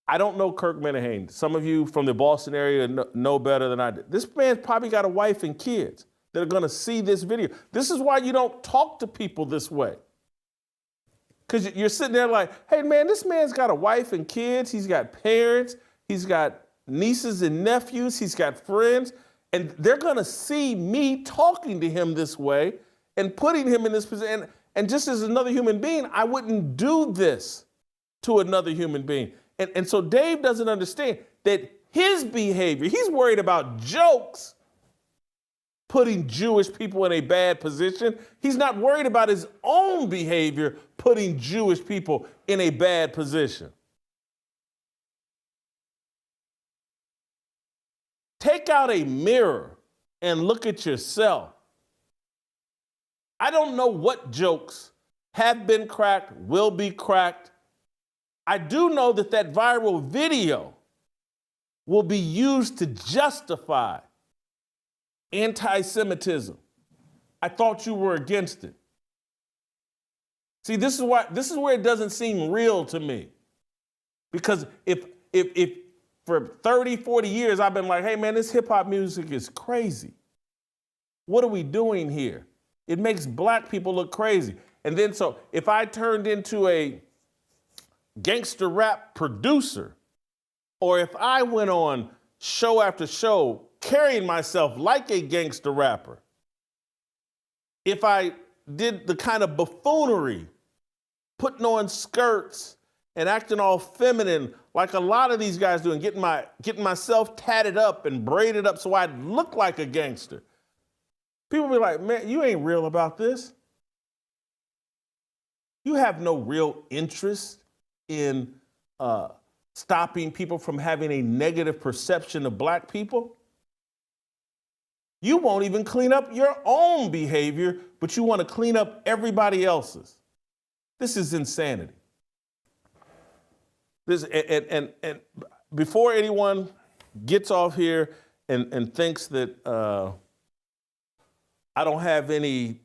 I don't know Kirk Minihane. Some of you from the Boston area know better than I do. This man's probably got a wife and kids. that are going to see this video. This is why you don't talk to people this way. Because you're sitting there like, hey, man, this man's got a wife and kids. He's got parents. He's got nieces and nephews. He's got friends. And they're going to see me talking to him this way and putting him in this position. And just as another human being, I wouldn't do this to another human being. And so Dave doesn't understand that his behavior, he's worried about jokes putting Jewish people in a bad position. He's not worried about his own behavior putting Jewish people in a bad position. Take out a mirror and look at yourself. I don't know what jokes have been cracked, will be cracked. I do know that that viral video will be used to justify anti-Semitism. I thought you were against it. See, this is where it doesn't seem real to me. Because if for 30, 40 years I've been like, hey man, this hip hop music is crazy. What are we doing here? It makes black people look crazy. And then so if I turned into a gangster rap producer, or if I went on show after show carrying myself like a gangster rapper, if I did the kind of buffoonery, putting on skirts and acting all feminine like a lot of these guys do, and getting myself tatted up and braided up so I'd look like a gangster, people be like, man, you ain't real about this. You have no real interest in stopping people from having a negative perception of black people. You won't even clean up your own behavior, but you want to clean up everybody else's. This is insanity. And before anyone gets off here and thinks that I don't have any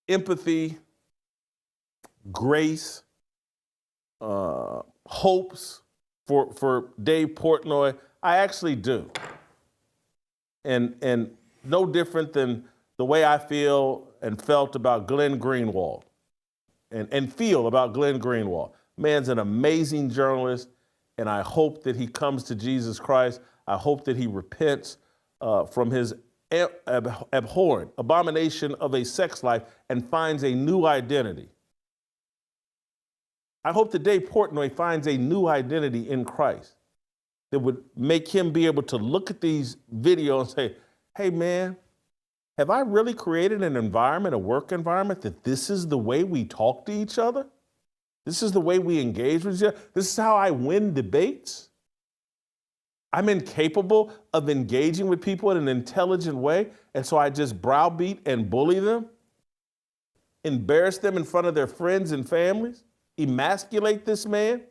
empathy, grace, hopes for Dave Portnoy, I actually do. And no different than the way I feel and felt about Glenn Greenwald and feel about Glenn Greenwald. Man's an amazing journalist, and I hope that he comes to Jesus Christ. I hope that he repents from his abhorrent abomination of a sex life and finds a new identity. I hope that Dave Portnoy finds a new identity in Christ that would make him be able to look at these videos and say, hey man, have I really created an environment, a work environment, that this is the way we talk to each other? This is the way we engage with each other? This is how I win debates? I'm incapable of engaging with people in an intelligent way, and so I just browbeat and bully them, embarrass them in front of their friends and families, emasculate this man?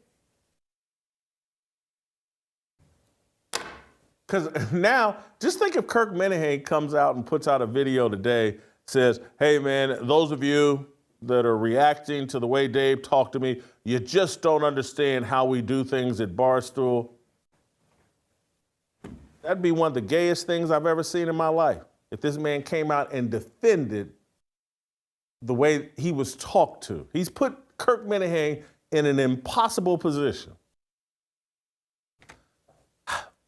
Because now, just think if Kirk Minihane comes out and puts out a video today, says, hey man, those of you that are reacting to the way Dave talked to me, you just don't understand how we do things at Barstool. That'd be one of the gayest things I've ever seen in my life. If this man came out and defended the way he was talked to. He's put Kirk Minihane in an impossible position.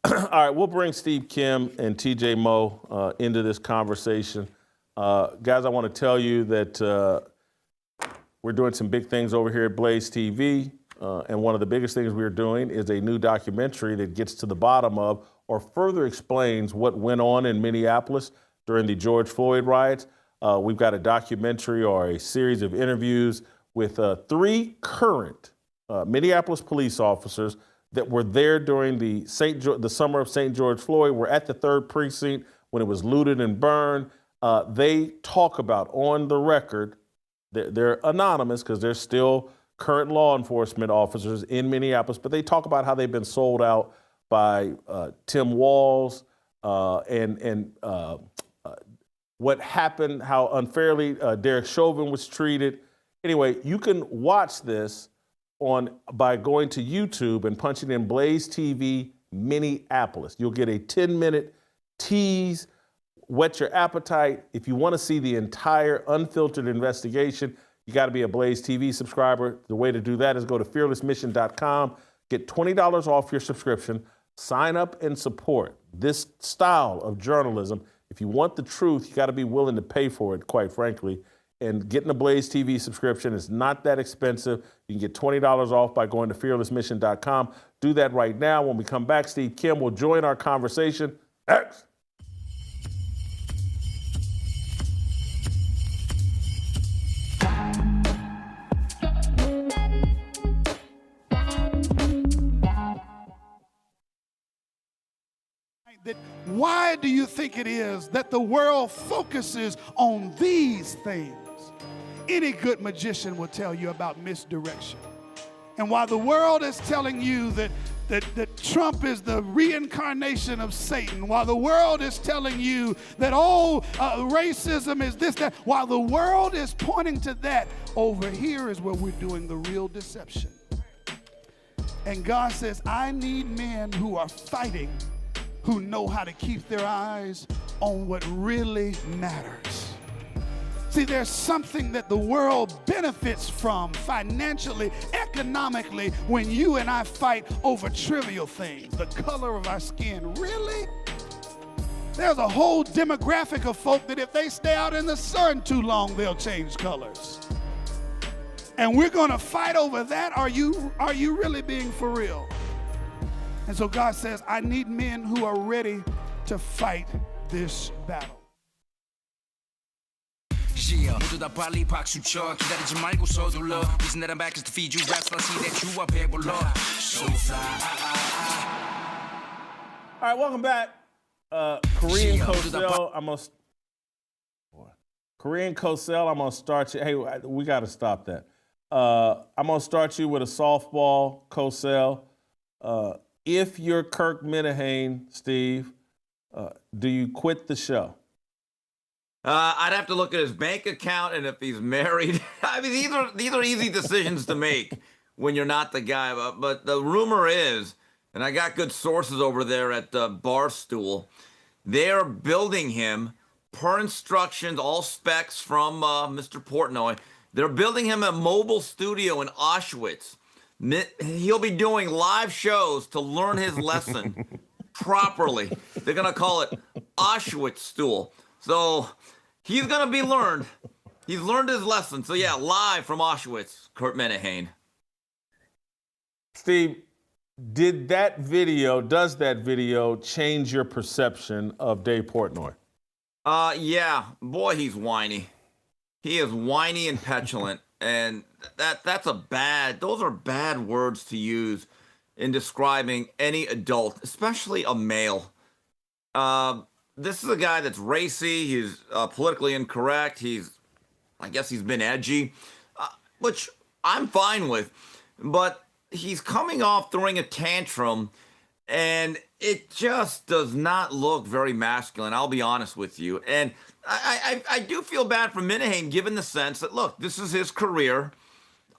All right, we'll bring Steve Kim and TJ Moe into this conversation. Guys, I want to tell you that we're doing some big things over here at Blaze TV. And one of the biggest things we're doing is a new documentary that gets to the bottom of or further explains what went on in Minneapolis during the George Floyd riots. We've got a documentary or a series of interviews with 3 current Minneapolis police officers that were there during the summer of St. George Floyd. Were at the 3rd precinct when it was looted and burned. They talk about on the record, they're anonymous because they're still current law enforcement officers in Minneapolis, but they talk about how they've been sold out by Tim Walz and what happened, how unfairly Derek Chauvin was treated. Anyway, you can watch this by going to YouTube and punching in Blaze TV Minneapolis. You'll get a 10-minute tease whet your appetite. If you want to see the entire unfiltered investigation, you got to be a Blaze TV subscriber. The way to do that is go to fearlessmission.com, get $20 off your subscription, sign up and support this style of journalism. If you want the truth, you got to be willing to pay for it, quite frankly. And getting a Blaze TV subscription is not that expensive. You can get $20 off by going to fearlessmission.com. Do that right now. When we come back, Steve Kim will join our conversation. X. Why do you think it is that the world focuses on these things? Any good magician will tell you about misdirection. And while the world is telling you that Trump is the reincarnation of Satan, while the world is telling you that, racism is this, that, while the world is pointing to that, over here is where we're doing the real deception. And God says, I need men who are fighting, who know how to keep their eyes on what really matters. See, there's something that the world benefits from financially, economically, when you and I fight over trivial things. The color of our skin, really? There's a whole demographic of folk that if they stay out in the sun too long, they'll change colors. And we're gonna fight over that? Are you really being for real? And so God says, I need men who are ready to fight this battle. 모두 다 빨리 박수 쳐 기다리지 말고 서둘러 reason that I'm back is to feed you raps I see that you up here below so fly. All right, welcome back. Korean Cosell, Korean Cosell, I'm gonna start you. Hey, we gotta stop that. I'm gonna start you with a softball, Cosell. If you're Kirk Minihane, Steve, do you quit the show? I'd have to look at his bank account and if he's married. I mean, these are easy decisions to make when you're not the guy. But the rumor is, and I got good sources over there at Barstool, they're building him per instructions, all specs from Mr. Portnoy. They're building him a mobile studio in Auschwitz. He'll be doing live shows to learn his lesson properly. They're going to call it Auschwitz Stool. So he's going to be learned. He's learned his lesson. So, yeah, live from Auschwitz, Kurt Minihane. Steve, does that video change your perception of Dave Portnoy? Yeah. Boy, he's whiny. He is whiny and petulant. And those are bad words to use in describing any adult, especially a male. This is a guy that's racy. He's politically incorrect. I guess he's been edgy, which I'm fine with. But he's coming off throwing a tantrum, and it just does not look very masculine. I'll be honest with you. And I do feel bad for Minihane, given the sense that, look, this is his career.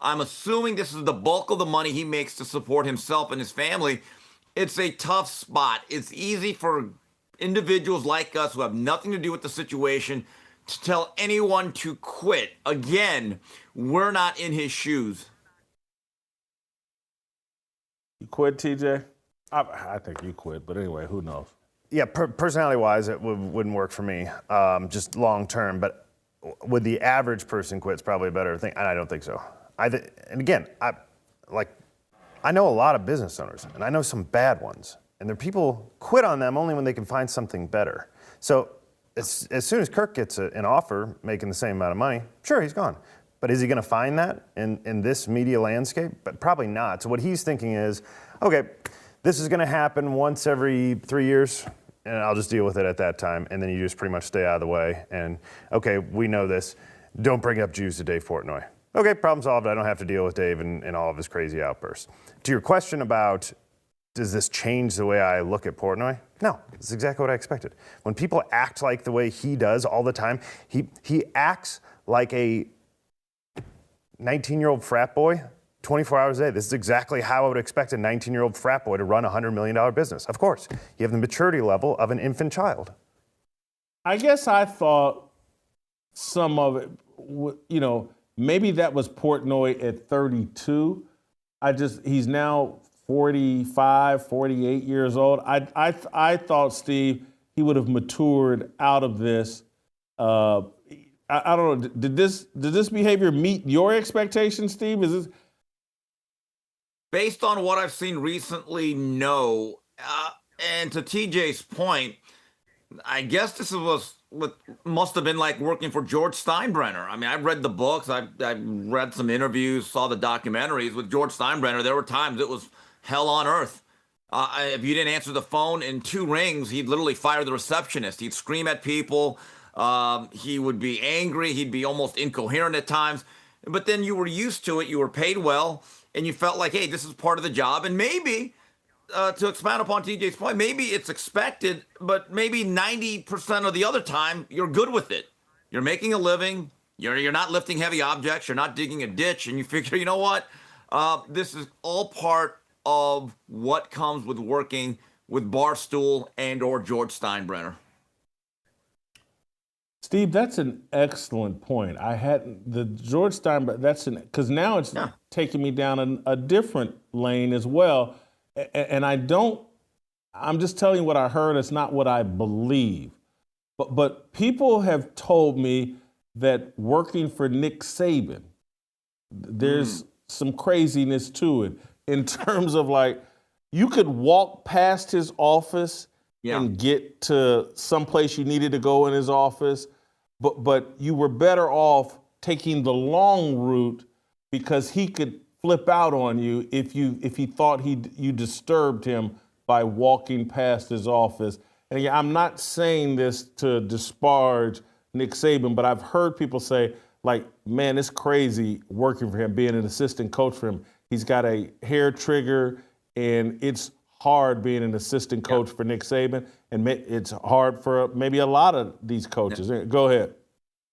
I'm assuming this is the bulk of the money he makes to support himself and his family. It's a tough spot. It's easy for individuals like us who have nothing to do with the situation to tell anyone to quit. Again, we're not in his shoes. You quit, TJ? I think you quit, but anyway, who knows? Yeah, personality-wise, it wouldn't work for me, just long-term. But would the average person quit? It's probably a better thing. And I don't think so. And again, I know a lot of business owners, and I know some bad ones. And there are people quit on them only when they can find something better. So as soon as Kirk gets an offer making the same amount of money, sure, he's gone. But is he going to find that in this media landscape? But probably not. So what he's thinking is, okay, this is going to happen once every 3 years, and I'll just deal with it at that time. And then you just pretty much stay out of the way. And, okay, we know this. Don't bring up Jews to Dave Portnoy. Okay, problem solved. I don't have to deal with Dave and all of his crazy outbursts. To your question about, does this change the way I look at Portnoy? No, it's exactly what I expected. When people act like the way he does all the time, he acts like a 19-year-old frat boy 24 hours a day. This is exactly how I would expect a 19-year-old frat boy to run a $100 million business. Of course, you have the maturity level of an infant child. I guess I thought some of it, maybe that was Portnoy at 32. He's now 45, 48 years old. I thought, Steve, he would have matured out of this. I don't know. Did this behavior meet your expectations, Steve? Is this Based on what I've seen recently? No. And to TJ's point, I guess this was what must have been like working for George Steinbrenner. I mean, I've read the books, I've read some interviews, saw the documentaries with George Steinbrenner. There were times it was hell on earth. If you didn't answer the phone in 2 rings, he'd literally fire the receptionist. He'd scream at people. He would be angry. He'd be almost incoherent at times. But then you were used to it. You were paid well, and you felt like, hey, this is part of the job. And maybe, to expand upon TJ's point, maybe it's expected, but maybe 90% of the other time, you're good with it. You're making a living. You're not lifting heavy objects. You're not digging a ditch. And you figure, you know what? This is all part of what comes with working with Barstool and or George Steinbrenner. Steve, that's an excellent point. I hadn't, the George Steinbrenner, because now it's taking me down a different lane as well. And I'm just telling you what I heard. It's not what I believe. But people have told me that working for Nick Saban, there's some craziness to it in terms of like, you could walk past his office and get to someplace you needed to go in his office, but you were better off taking the long route because he could flip out on you if he thought you disturbed him by walking past his office. And again, I'm not saying this to disparage Nick Saban, but I've heard people say, like, man, it's crazy working for him, being an assistant coach for him. He's got a hair trigger, and it's hard being an assistant coach for Nick Saban, and it's hard for maybe a lot of these coaches. Go ahead.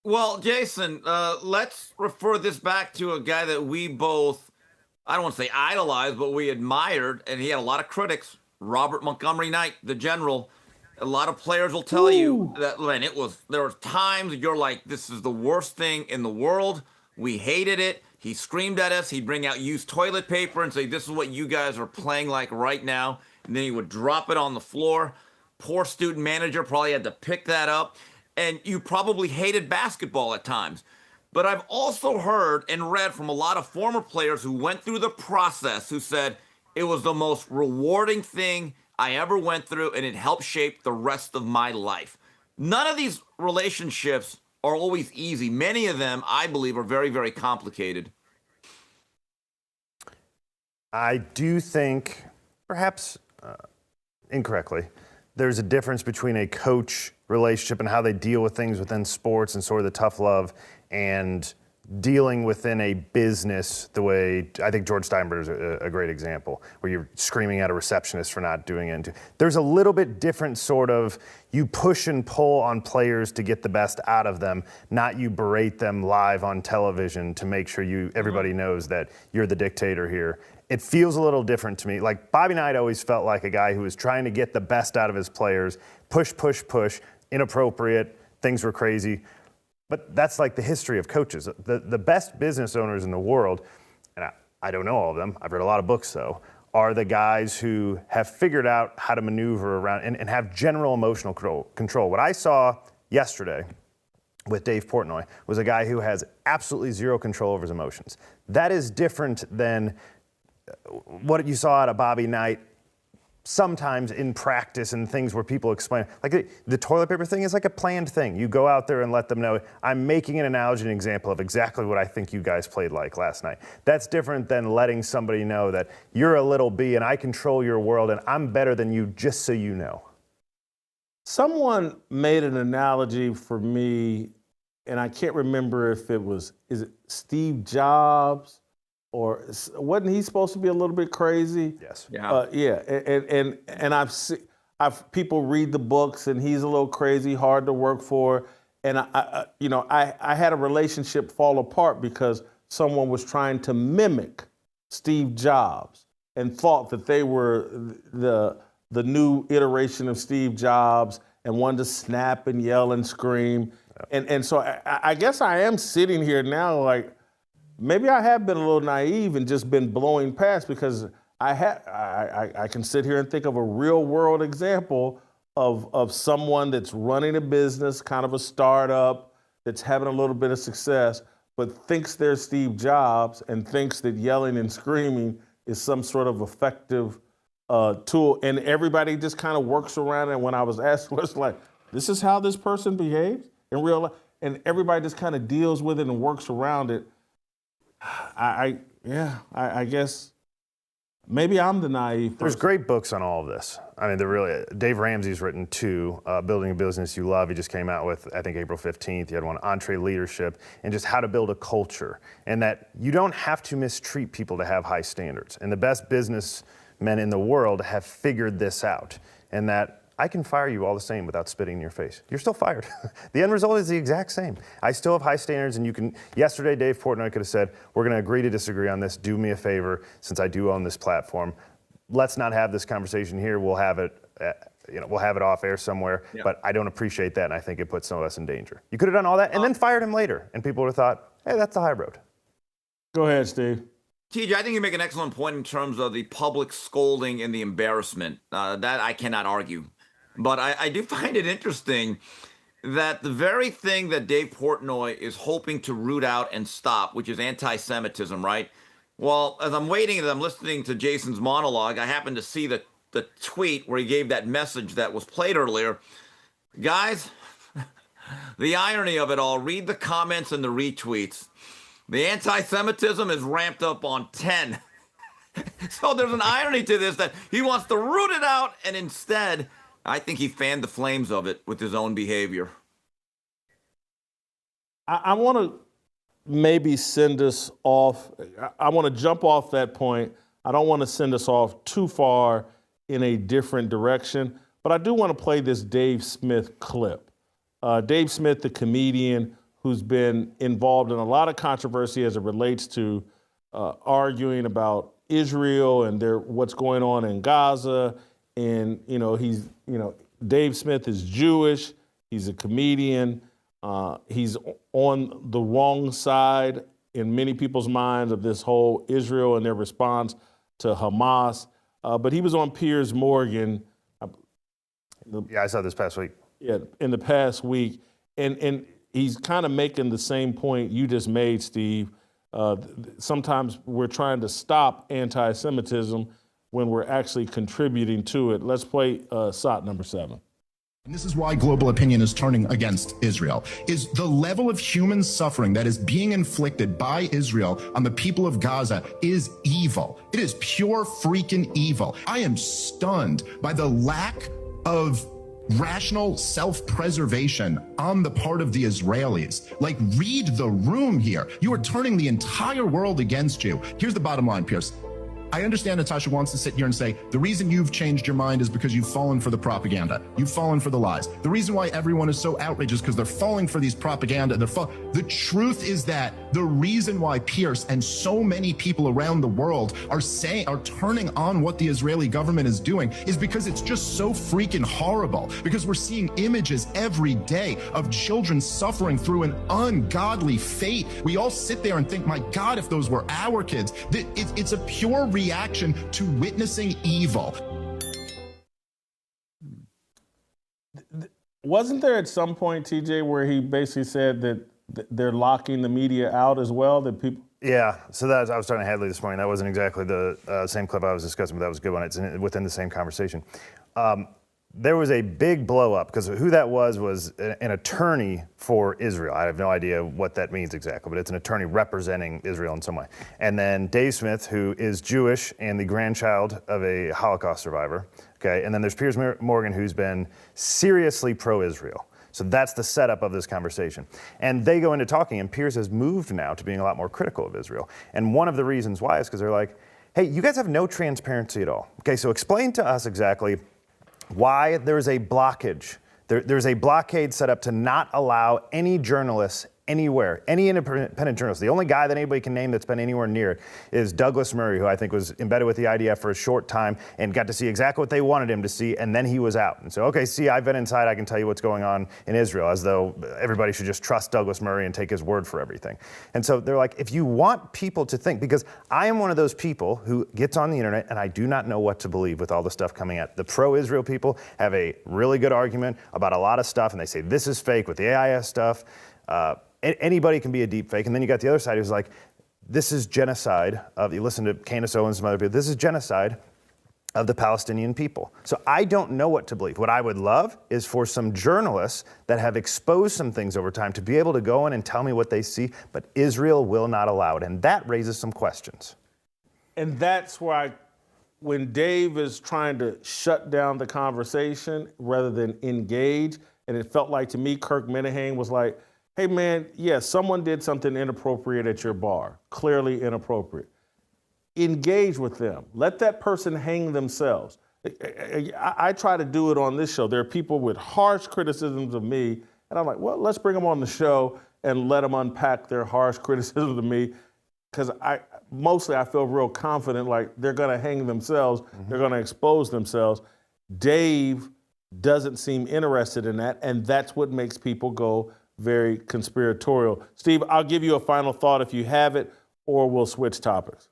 Well, Jason, let's refer this back to a guy that we both, I don't want to say idolized, but we admired, and he had a lot of critics, Robert Montgomery Knight, the general. A lot of players will tell you that, man, there were times you're like, this is the worst thing in the world. We hated it. He screamed at us. He'd bring out used toilet paper and say, this is what you guys are playing like right now. And then he would drop it on the floor. Poor student manager probably had to pick that up. And you probably hated basketball at times. But I've also heard and read from a lot of former players who went through the process who said it was the most rewarding thing I ever went through, and it helped shape the rest of my life. None of these relationships are always easy. Many of them, I believe, are very, very complicated. I do think, perhaps incorrectly, there's a difference between a coach relationship and how they deal with things within sports and sort of the tough love, and dealing within a business the way I think George Steinbrenner is a great example, where you're screaming at a receptionist for not doing it. There's a little bit different sort of, you push and pull on players to get the best out of them, not you berate them live on television to make sure everybody knows that you're the dictator here. It feels a little different to me. Like Bobby Knight always felt like a guy who was trying to get the best out of his players, push, inappropriate, things were crazy. But that's like the history of coaches. The best business owners in the world, and I don't know all of them, I've read a lot of books though, are the guys who have figured out how to maneuver around and have general emotional control. What I saw yesterday with Dave Portnoy was a guy who has absolutely zero control over his emotions. That is different than what you saw out of Bobby Knight sometimes in practice and things where people explain, like the toilet paper thing is like a planned thing. You go out there and let them know, I'm making an analogy, an example of exactly what I think you guys played like last night. That's different than letting somebody know that you're a little B and I control your world and I'm better than you, just so you know. Someone made an analogy for me, and I can't remember if is it Steve Jobs? Or wasn't he supposed to be a little bit crazy? Yes. And I've people read the books, and he's a little crazy, hard to work for. And I had a relationship fall apart because someone was trying to mimic Steve Jobs and thought that they were the new iteration of Steve Jobs, and wanted to snap and yell and scream. And so I guess I am sitting here now like, maybe I have been a little naive and just been blowing past, because I can sit here and think of a real world example of someone that's running a business, kind of a startup, that's having a little bit of success, but thinks they're Steve Jobs and thinks that yelling and screaming is some sort of effective tool. And everybody just kind of works around it. And when I was asked, was like, this is how this person behaves in real life? And everybody just kind of deals with it and works around it. I guess maybe I'm the naive person. There's great books on all of this. I mean, Dave Ramsey's written 2, Building a Business You Love. He just came out with, I think, April 15th. He had one, EntreLeadership, and just how to build a culture. And that you don't have to mistreat people to have high standards. And the best businessmen in the world have figured this out. And that I can fire you all the same without spitting in your face. You're still fired. The end result is the exact same. I still have high standards, and you can. Yesterday, Dave Portnoy could have said, we're going to agree to disagree on this. Do me a favor, since I do own this platform. Let's not have this conversation here. We'll have it, we'll have it off air somewhere. Yeah. But I don't appreciate that, and I think it puts some of us in danger. You could have done all that and then fired him later, and people would have thought, hey, that's the high road. Go ahead, Steve. TJ, I think you make an excellent point in terms of the public scolding and the embarrassment. That I cannot argue. But I do find it interesting that the very thing that Dave Portnoy is hoping to root out and stop, which is anti-Semitism, right? Well, as I'm waiting and I'm listening to Jason's monologue, I happened to see the tweet where he gave that message that was played earlier. Guys, the irony of it all, read the comments and the retweets. The anti-Semitism is ramped up on 10. So there's an irony to this, that he wants to root it out, and instead, I think he fanned the flames of it with his own behavior. I want to maybe send us off. I want to jump off that point. I don't want to send us off too far in a different direction, but I do want to play this Dave Smith clip. Dave Smith, the comedian who's been involved in a lot of controversy as it relates to arguing about Israel and what's going on in Gaza. And, Dave Smith is Jewish. He's a comedian. He's on the wrong side in many people's minds of this whole Israel and their response to Hamas. But he was on Piers Morgan. I saw this past week. Yeah, in the past week. And he's kind of making the same point you just made, Steve. Sometimes we're trying to stop anti-Semitism when we're actually contributing to it. Let's play SOT number 7. And this is why global opinion is turning against Israel, is the level of human suffering that is being inflicted by Israel on the people of Gaza is evil. It is pure freaking evil. I am stunned by the lack of rational self-preservation on the part of the Israelis. Like, read the room here. You are turning the entire world against you. Here's the bottom line, Pierce. I understand Natasha wants to sit here and say, the reason you've changed your mind is because you've fallen for the propaganda. You've fallen for the lies. The reason why everyone is so outraged is because they're falling for these propaganda. The truth is that the reason why Pierce and so many people around the world are turning on what the Israeli government is doing is because it's just so freaking horrible. Because we're seeing images every day of children suffering through an ungodly fate. We all sit there and think, my God, if those were our kids. It's a pure reaction to witnessing evil. Wasn't there at some point, TJ, where he basically said that they're locking the media out as well? That people. Yeah, so I was talking to Hadley this morning. That wasn't exactly the same clip I was discussing, but that was a good one. It's within the same conversation. There was a big blow up because who that was an attorney for Israel. I have no idea what that means exactly, but it's an attorney representing Israel in some way. And then Dave Smith, who is Jewish and the grandchild of a Holocaust survivor. Okay, and then there's Piers Morgan, who's been seriously pro-Israel. So that's the setup of this conversation. And they go into talking, and Piers has moved now to being a lot more critical of Israel. And one of the reasons why is because they're like, hey, you guys have no transparency at all. Okay, so explain to us exactly why there's a blockage. There's a blockade set up to not allow any journalists anywhere, any independent journalist. The only guy that anybody can name that's been anywhere near it is Douglas Murray, who I think was embedded with the IDF for a short time and got to see exactly what they wanted him to see, and then he was out. And so, okay, see, I've been inside, I can tell you what's going on in Israel, as though everybody should just trust Douglas Murray and take his word for everything. And so they're like, if you want people to think, because I am one of those people who gets on the internet and I do not know what to believe with all the stuff coming out. The pro-Israel people have a really good argument about a lot of stuff, and they say this is fake with the AIS stuff. Anybody can be a deep fake. And then you got the other side who's like, this is genocide of, you listen to Candace Owens and some other people, this is genocide of the Palestinian people. So I don't know what to believe. What I would love is for some journalists that have exposed some things over time to be able to go in and tell me what they see, but Israel will not allow it. And that raises some questions. And that's why when Dave is trying to shut down the conversation rather than engage, and it felt like to me, Kirk Minihane was like, hey man, yeah, someone did something inappropriate at your bar, clearly inappropriate. Engage with them. Let that person hang themselves. I try to do it on this show. There are people with harsh criticisms of me, and I'm like, well, let's bring them on the show and let them unpack their harsh criticisms of me, because I feel real confident, like they're gonna hang themselves, they're gonna expose themselves. Dave doesn't seem interested in that, and that's what makes people go very conspiratorial. Steve, I'll give you a final thought if you have it, or we'll switch topics.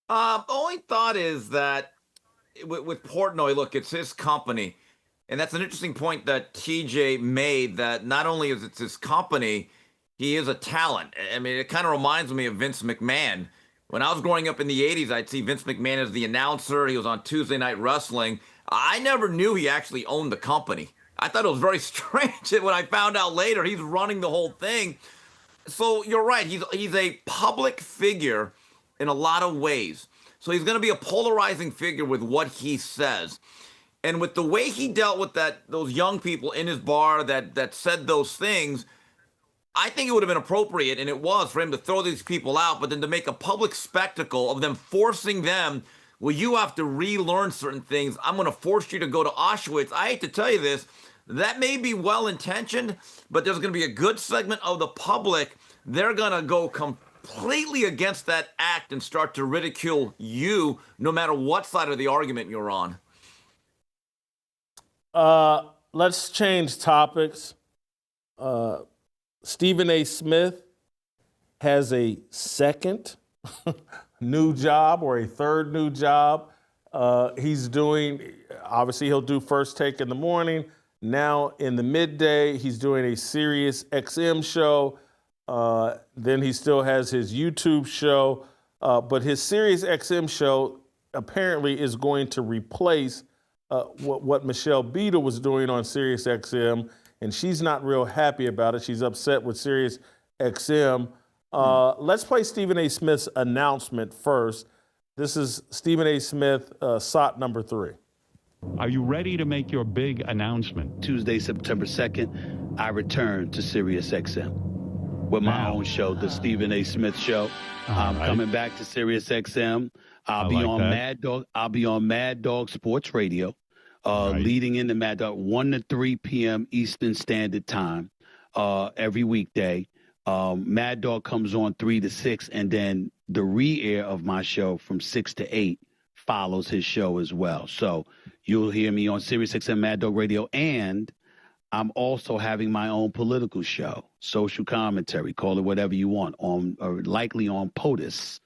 Only thought is that with Portnoy, look, it's his company. And that's an interesting point that TJ made, that not only is it his company, he is a talent. I mean, it kind of reminds me of Vince McMahon. When I was growing up in the 80s, I'd see Vince McMahon as the announcer. He was on Tuesday Night Wrestling. I never knew he actually owned the company. I thought it was very strange that when I found out later he's running the whole thing. So you're right. He's a public figure in a lot of ways. So he's going to be a polarizing figure with what he says. And with the way he dealt with those young people in his bar that said those things, I think it would have been appropriate, and it was, for him to throw these people out, but then to make a public spectacle of them, forcing them, well, you have to relearn certain things. I'm going to force you to go to Auschwitz. I hate to tell you this. That may be well-intentioned, but there's going to be a good segment of the public. They're going to go completely against that act and start to ridicule you, no matter what side of the argument you're on. Let's change topics. Stephen A. Smith has a second new job, or a third new job. He's doing, obviously he'll do First Take in the morning. Now in the midday, he's doing a SiriusXM show. Then he still has his YouTube show. But his SiriusXM show apparently is going to replace what Michelle Beadle was doing on SiriusXM. And she's not real happy about it. She's upset with SiriusXM. Let's play Stephen A. Smith's announcement first. This is Stephen A. Smith, SOT number 3. Are you ready to make your big announcement? Tuesday, September 2nd, I return to SiriusXM with my own show, The Stephen A. Smith Show. I'm coming back to SiriusXM. I'll be on Mad Dog. I'll be on Mad Dog Sports Radio, leading into Mad Dog 1 to 3 p.m. Eastern Standard Time every weekday. Mad Dog comes on 3 to 6, and then the re-air of my show from 6 to 8 follows his show as well. So you'll hear me on SiriusXM Mad Dog Radio, and I'm also having my own political show, social commentary, call it whatever you want, on or likely on POTUS,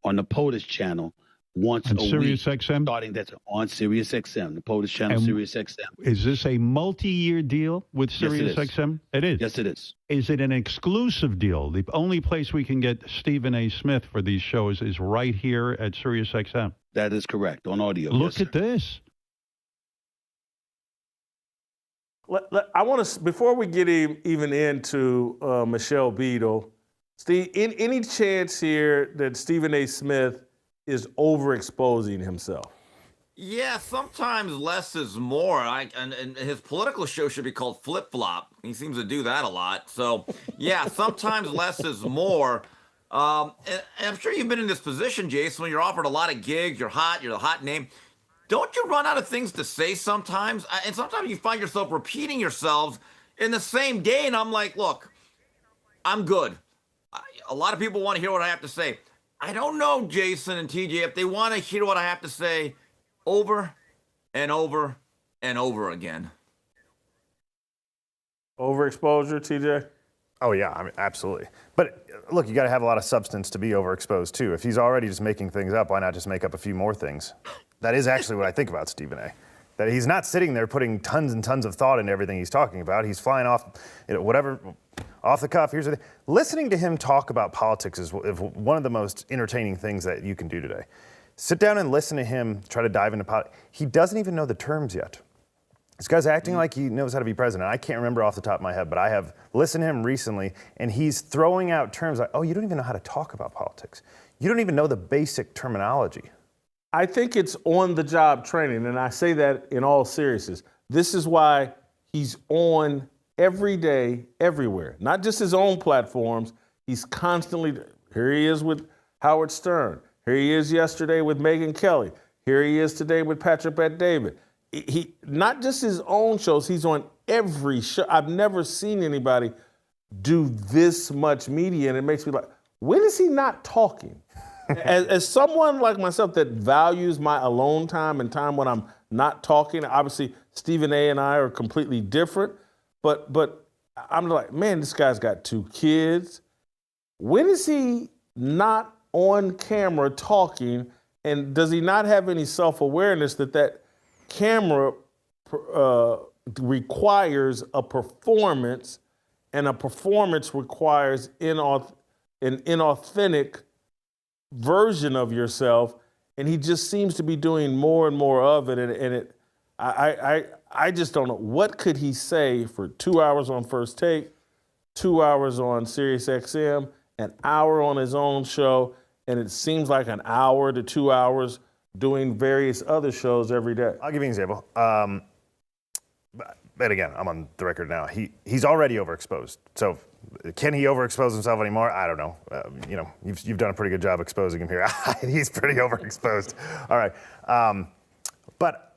on the POTUS channel once on a SiriusXM? week. Starting that's on SiriusXM, the POTUS channel, SiriusXM. Is this a multi-year deal with SiriusXM? It is. Yes, it is. Is it an exclusive deal? The only place we can get Stephen A. Smith for these shows is right here at SiriusXM. That is correct, on audio. Look at this. I want to, before we get even into Michelle Beadle, Steve, any chance here that Stephen A. Smith is overexposing himself? Yeah, sometimes less is more. And his political show should be called Flip Flop. He seems to do that a lot. So, yeah, sometimes less is more. And I'm sure you've been in this position, Jason, when you're offered a lot of gigs, you're hot, you're the hot name. Don't you run out of things to say sometimes? And sometimes you find yourself repeating yourselves in the same day. And I'm like, look, I'm good. A lot of people want to hear what I have to say. I don't know, Jason and TJ, if they want to hear what I have to say over and over and over again. Overexposure, TJ? Oh, yeah, I mean, absolutely. But look, you got to have a lot of substance to be overexposed, too. If he's already just making things up, why not just make up a few more things? That is actually what I think about Stephen A. That he's not sitting there putting tons and tons of thought into everything he's talking about. He's flying off, whatever, off the cuff. Here's the thing. Listening to him talk about politics is one of the most entertaining things that you can do today. Sit down and listen to him try to dive into politics. He doesn't even know the terms yet. This guy's acting like he knows how to be president. I can't remember off the top of my head, but I have listened to him recently, and he's throwing out terms like, oh, you don't even know how to talk about politics. You don't even know the basic terminology. I think it's on-the-job training, and I say that in all seriousness. This is why he's on every day, everywhere. Not just his own platforms. He's constantly, here he is with Howard Stern. Here he is yesterday with Megyn Kelly. Here he is today with Patrick Bet-David. He not just his own shows, he's on every show. I've never seen anybody do this much media, and it makes me like, when is he not talking? As someone like myself that values my alone time and time when I'm not talking, obviously Stephen A. and I are completely different, but I'm like, man, this guy's got 2 kids. When is he not on camera talking, and does he not have any self-awareness that camera requires a performance, and a performance requires an inauthentic version of yourself, and he just seems to be doing more and more of it, and I just don't know. What could he say for 2 hours on First Take, 2 hours on SiriusXM, an hour on his own show, and it seems like an hour to 2 hours doing various other shows every day? I'll give you an example. But again, I'm on the record now. He's already overexposed. So can he overexpose himself anymore? I don't know. You've done a pretty good job exposing him here. He's pretty overexposed. All right. But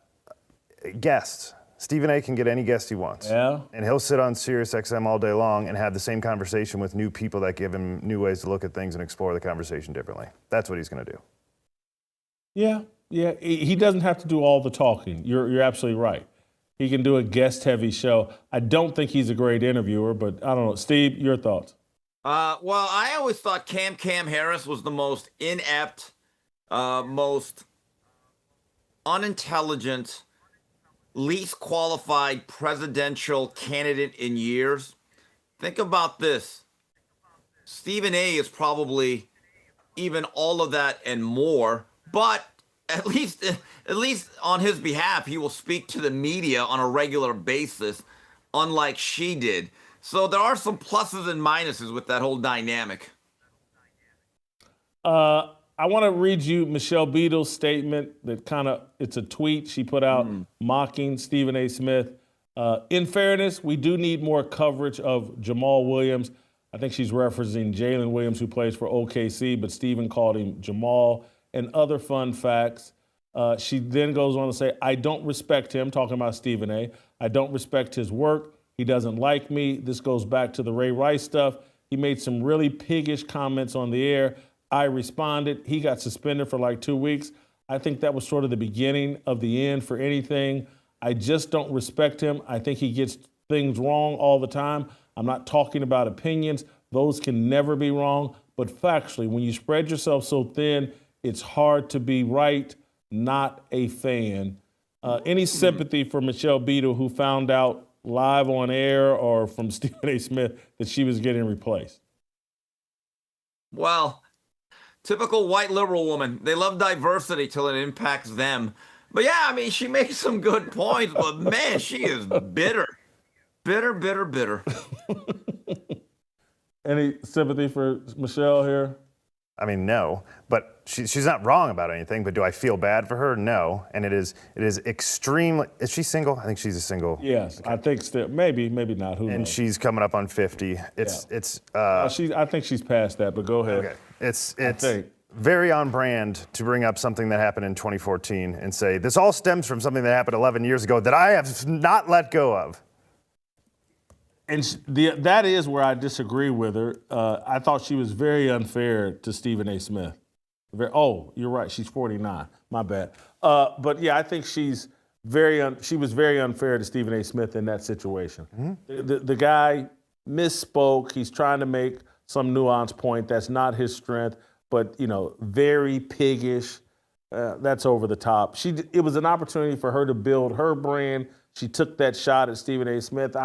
guests. Stephen A. can get any guest he wants. Yeah. And he'll sit on SiriusXM all day long and have the same conversation with new people that give him new ways to look at things and explore the conversation differently. That's what he's going to do. Yeah. He doesn't have to do all the talking. You're absolutely right. He can do a guest-heavy show. I don't think he's a great interviewer, but I don't know. Steve, your thoughts? Well, I always thought Cam Harris was the most inept, most unintelligent, least qualified presidential candidate in years. Think about this. Stephen A. is probably even all of that and more, but at least on his behalf, he will speak to the media on a regular basis, unlike she did. So there are some pluses and minuses with that whole dynamic. I want to read you Michelle Beadle's statement that it's a tweet she put out mocking Stephen A. Smith. In fairness, we do need more coverage of Jamal Williams. I think she's referencing Jalen Williams, who plays for OKC, but Stephen called him Jamal, and other fun facts. She then goes on to say, I don't respect him, talking about Stephen A. I don't respect his work. He doesn't like me. This goes back to the Ray Rice stuff. He made some really piggish comments on the air. I responded. He got suspended for like 2 weeks. I think that was sort of the beginning of the end for anything. I just don't respect him. I think he gets things wrong all the time. I'm not talking about opinions. Those can never be wrong. But factually, when you spread yourself so thin, it's hard to be right, not a fan. Any sympathy for Michelle Beadle, who found out live on air or from Stephen A. Smith that she was getting replaced? Well, typical white liberal woman. They love diversity till it impacts them. But yeah, I mean, she makes some good points, but man, she is bitter. Bitter. Any sympathy for Michelle here? I mean, no, but she's not wrong about anything, but do I feel bad for her? No. And it is extremely, is she single? I think she's a single. Yes, okay. I think still, maybe not. Who knows? She's coming up on 50. I think she's past that, but go ahead. Okay. It's very on brand to bring up something that happened in 2014 and say, this all stems from something that happened 11 years ago that I have not let go of. And that is where I disagree with her. I thought she was very unfair to Stephen A. Smith. You're right. She's 49. My bad. But yeah, I think she was very unfair to Stephen A. Smith in that situation. Mm-hmm. The guy misspoke. He's trying to make some nuanced point. That's not his strength. But very piggish. That's over the top. It was an opportunity for her to build her brand. She took that shot at Stephen A. Smith.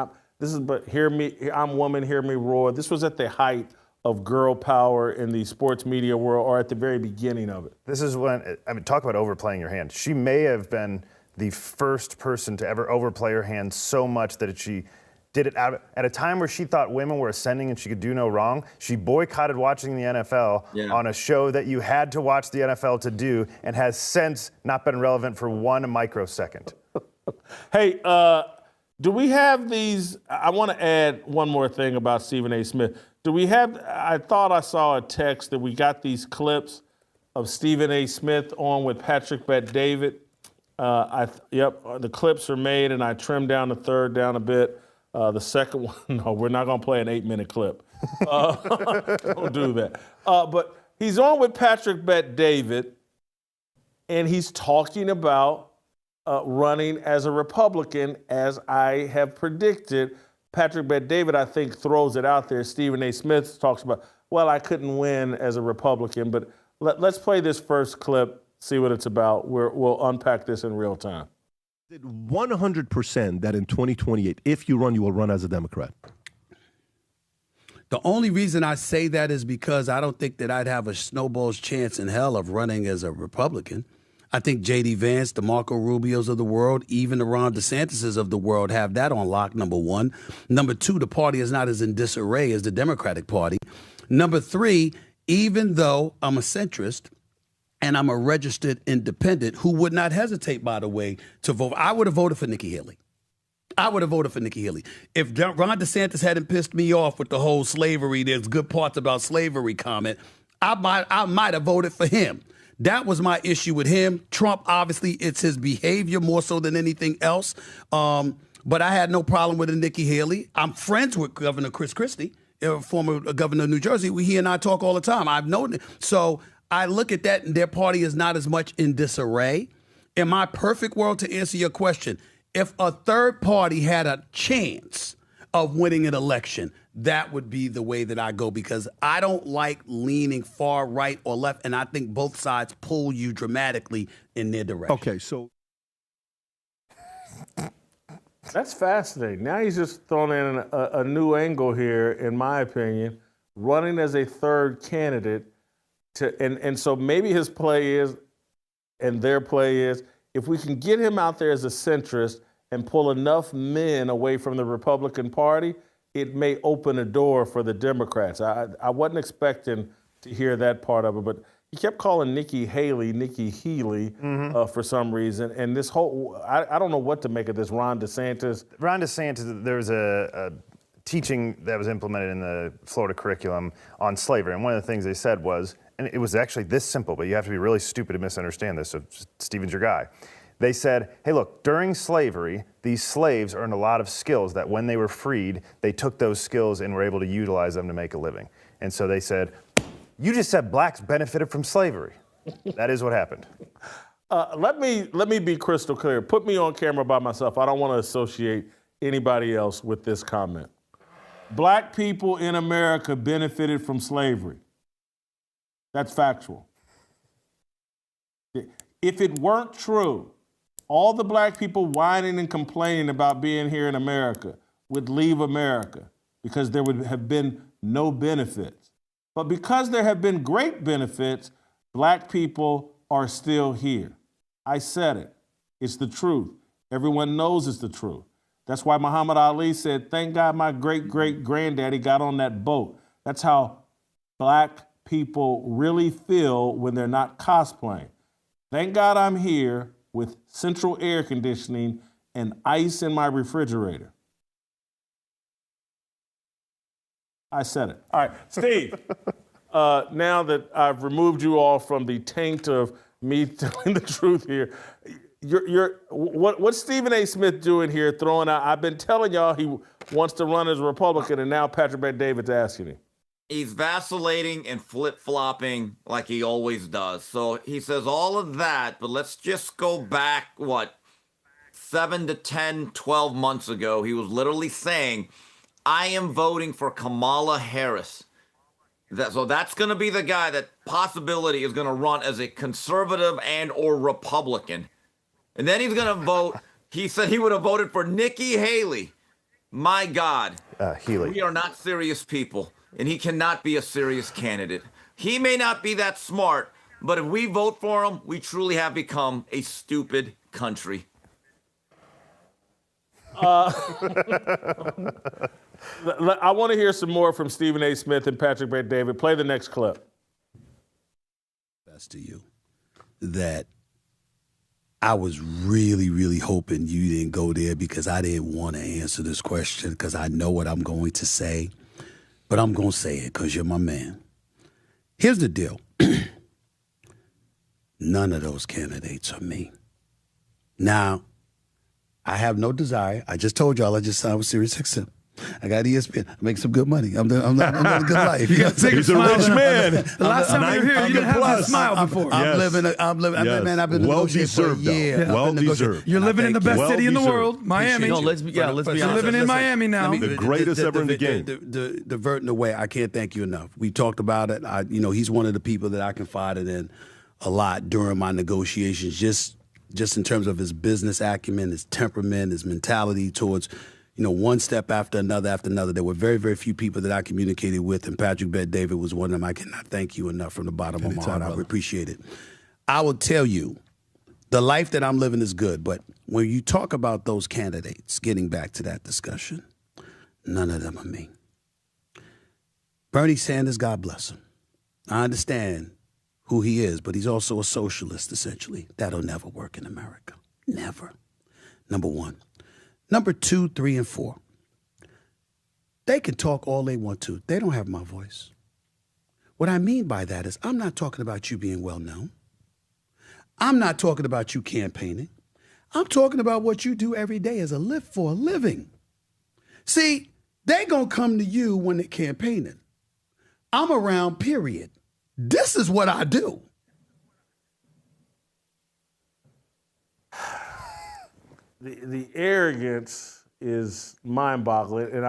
Hear me. I'm woman. Hear me roar. This was at the height of girl power in the sports media world, or at the very beginning of it. This is when, talk about overplaying your hand. She may have been the first person to ever overplay her hand so much that she did it at a time where she thought women were ascending and she could do no wrong. She boycotted watching the NFL on a show that you had to watch the NFL to do, and has since not been relevant for 1 microsecond. Hey, do we have these? I want to add one more thing about Stephen A. Smith. I thought I saw a text that we got these clips of Stephen A. Smith on with Patrick Bet-David. The clips are made, and I trimmed down the third down a bit. The second one, no, we're not going to play an 8-minute clip. Don't do that. But he's on with Patrick Bet-David, and he's talking about running as a Republican, as I have predicted. Patrick Bet-David, I think, throws it out there. Stephen A. Smith talks about, well, I couldn't win as a Republican. But let's play this first clip, see what it's about. We'll unpack this in real time. 100% that in 2028, if you run, you will run as a Democrat. The only reason I say that is because I don't think that I'd have a snowball's chance in hell of running as a Republican. I think J.D. Vance, the Marco Rubios of the world, even the Ron DeSantis of the world have that on lock, number one. Number two, the party is not as in disarray as the Democratic Party. Number three, even though I'm a centrist and I'm a registered independent who would not hesitate, by the way, to vote, I would have voted for Nikki Haley. If Ron DeSantis hadn't pissed me off with the whole slavery, there's good parts about slavery comment, I might have voted for him. That was my issue with him. Trump, obviously, it's his behavior more so than anything else. But I had no problem with Nikki Haley. I'm friends with Governor Chris Christie, former governor of New Jersey. He and I talk all the time. I've known it. So I look at that, and their party is not as much in disarray. In my perfect world, to answer your question, if a third party had a chance of winning an election, that would be the way that I go, because I don't like leaning far right or left, and I think both sides pull you dramatically in their direction. Okay, so that's fascinating. Now he's just thrown in a new angle here, in my opinion, running as a third candidate. And so maybe his play is, and their play is, if we can get him out there as a centrist and pull enough men away from the Republican Party, it may open a door for the Democrats. I wasn't expecting to hear that part of it, but he kept calling Nikki Haley Nikki Healy for some reason. And this whole, I don't know what to make of this Ron DeSantis. There was a teaching that was implemented in the Florida curriculum on slavery. And one of the things they said was, and it was actually this simple, but you have to be really stupid to misunderstand this, so Stephen's your guy. They said, hey, look, during slavery, these slaves earned a lot of skills that when they were freed, they took those skills and were able to utilize them to make a living. And so they said, you just said blacks benefited from slavery. That is what happened. Let me be crystal clear. Put me on camera by myself. I don't want to associate anybody else with this comment. Black people in America benefited from slavery. That's factual. If it weren't true, all the black people whining and complaining about being here in America would leave America because there would have been no benefits. But because there have been great benefits, black people are still here. I said it. It's the truth. Everyone knows it's the truth. That's why Muhammad Ali said, thank God my great-great-granddaddy got on that boat. That's how black people really feel when they're not cosplaying. Thank God I'm here with central air conditioning and ice in my refrigerator. I said it. All right, Steve, now that I've removed you all from the taint of me telling the truth here, what's Stephen A. Smith doing here? Throwing out. I've been telling y'all he wants to run as a Republican, and now Patrick Bet-David's asking him. He's vacillating and flip-flopping like he always does. So he says all of that, but let's just go back, 7 to 10, 12 months ago. He was literally saying, I am voting for Kamala Harris. So that's going to be the guy that possibility is going to run as a conservative and or Republican. And then he's going to vote. He said he would have voted for Nikki Haley. My God. Healy. We are not serious people. And he cannot be a serious candidate. He may not be that smart, but if we vote for him, we truly have become a stupid country. I want to hear some more from Stephen A. Smith and Patrick Bet-David. Play the next clip. Best to you that I was really, really hoping you didn't go there because I didn't want to answer this question because I know what I'm going to say. But I'm going to say it because you're my man. Here's the deal. None of those candidates are me. Now, I have no desire. I just told y'all I just signed with SiriusXM. I got ESPN. I make some good money. I'm living a good life. You got He's a rich man. The last time you were here, you didn't have a smile before. I'm living. Man, I've been negotiating for a year. Well deserved. You're living in the best city in the world, Miami. No, let's be honest. You're living in Miami now. The greatest ever in the game. Diverting away, I can't thank you enough. We talked about it. He's one of the people that I confided in a lot during my negotiations, just in terms of his business acumen, his temperament, his mentality towards, one step after another. There were very, very few people that I communicated with, and Patrick Bet-David was one of them. I cannot thank you enough from the bottom of my heart. I appreciate it. I will tell you, the life that I'm living is good, but when you talk about those candidates, getting back to that discussion, none of them are me. Bernie Sanders, God bless him. I understand who he is, but he's also a socialist, essentially. That'll never work in America. Never. Number one. Number 2, 3, and 4. They can talk all they want to. They don't have my voice. What I mean by that is I'm not talking about you being well known. I'm not talking about you campaigning. I'm talking about what you do every day as for a living. See, they gonna come to you when they're campaigning. I'm around, period. This is what I do. The arrogance is mind-boggling, and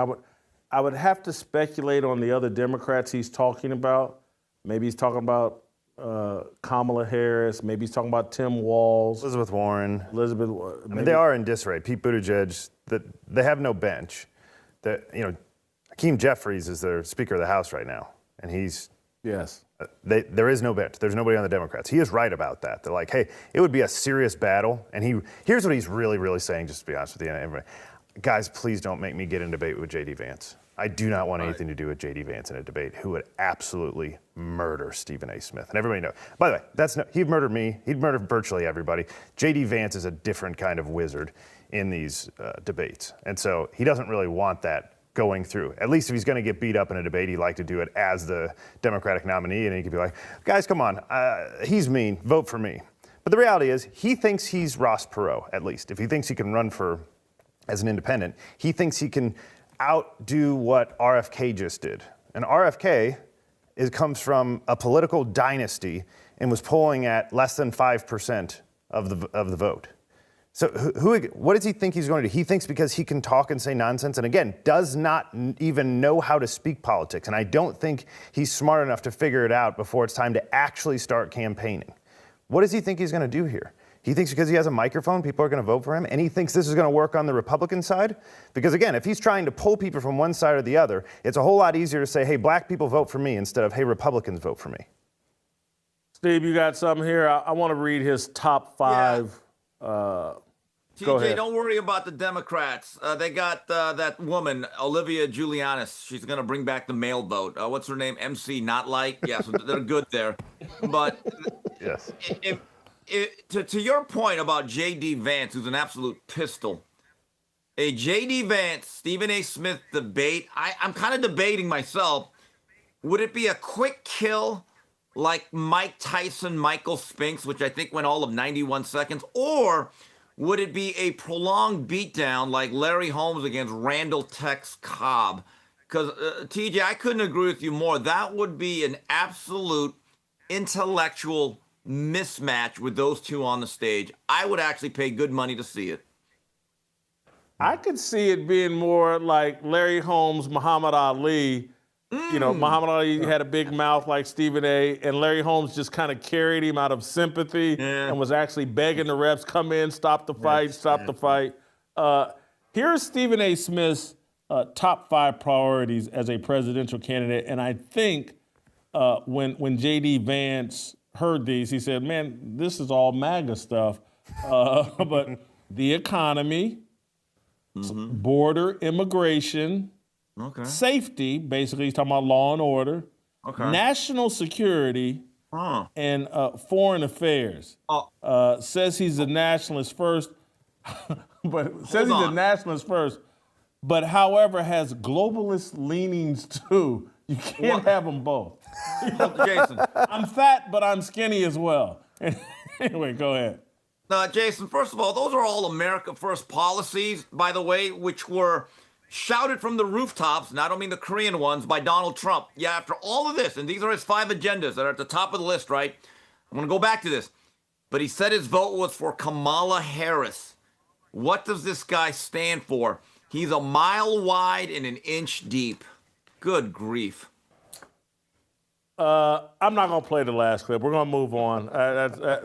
I would have to speculate on the other Democrats he's talking about. Maybe he's talking about Kamala Harris. Maybe he's talking about Tim Walz, Elizabeth Warren. I mean, they are in disarray. Pete Buttigieg. They have no bench. Hakeem Jeffries is their Speaker of the House right now, and he's yes. There is no bench. There's nobody on the Democrats. He is right about that. They're like, hey, it would be a serious battle. And here's what he's really, really saying, just to be honest with you, everybody. Guys, please don't make me get in a debate with J.D. Vance. I do not want anything to do with J.D. Vance in a debate, who would absolutely murder Stephen A. Smith. And everybody knows. By the way, he'd murder me. He'd murder virtually everybody. J.D. Vance is a different kind of wizard in these debates. And so he doesn't really want that going through. At least if he's going to get beat up in a debate, he'd like to do it as the Democratic nominee, and he could be like, guys, come on, he's mean, vote for me. But the reality is, he thinks he's Ross Perot, at least. If he thinks he can run as an independent, he thinks he can outdo what RFK just did. And RFK comes from a political dynasty and was polling at less than 5% of the vote. So what does he think he's going to do? He thinks because he can talk and say nonsense, and again, does not even know how to speak politics. And I don't think he's smart enough to figure it out before it's time to actually start campaigning. What does he think he's going to do here? He thinks because he has a microphone, people are going to vote for him, and he thinks this is going to work on the Republican side? Because again, if he's trying to pull people from one side or the other, it's a whole lot easier to say, hey, black people vote for me, instead of, hey, Republicans vote for me. Steve, you got something here? I want to read his top 5. Yeah. TJ, don't worry about the Democrats. They got that woman, Olivia Giulianis. She's going to bring back the mail vote. What's her name? MC Not Like? Yeah, so they're good there. But yes. To your point about J.D. Vance, who's an absolute pistol, a J.D. Vance, Stephen A. Smith debate, I'm kind of debating myself. Would it be a quick kill like Mike Tyson, Michael Spinks, which I think went all of 91 seconds? Or would it be a prolonged beatdown like Larry Holmes against Randall Tex Cobb? Because, TJ, I couldn't agree with you more. That would be an absolute intellectual mismatch with those two on the stage. I would actually pay good money to see it. I could see it being more like Larry Holmes, Muhammad Ali. You know, Muhammad Ali had a big mouth like Stephen A., and Larry Holmes just kind of carried him out of sympathy and was actually begging the refs, come in, stop the fight, stop the fight. Here's Stephen A. Smith's top 5 priorities as a presidential candidate, and I think when J.D. Vance heard these, he said, man, this is all MAGA stuff. But the economy, border immigration, safety, basically he's talking about law and order, national security, and foreign affairs. Says he's a nationalist first, but however has globalist leanings too. You can't have them both. Jason. I'm fat, but I'm skinny as well. Anyway, go ahead. Jason, first of all, those are all America First policies, by the way, which were shouted from the rooftops, and I don't mean the Korean ones, by Donald Trump. Yeah, after all of this, and these are his 5 agendas that are at the top of the list, right? I'm going to go back to this. But he said his vote was for Kamala Harris. What does this guy stand for? He's a mile wide and an inch deep. Good grief. I'm not going to play the last clip. We're going to move on.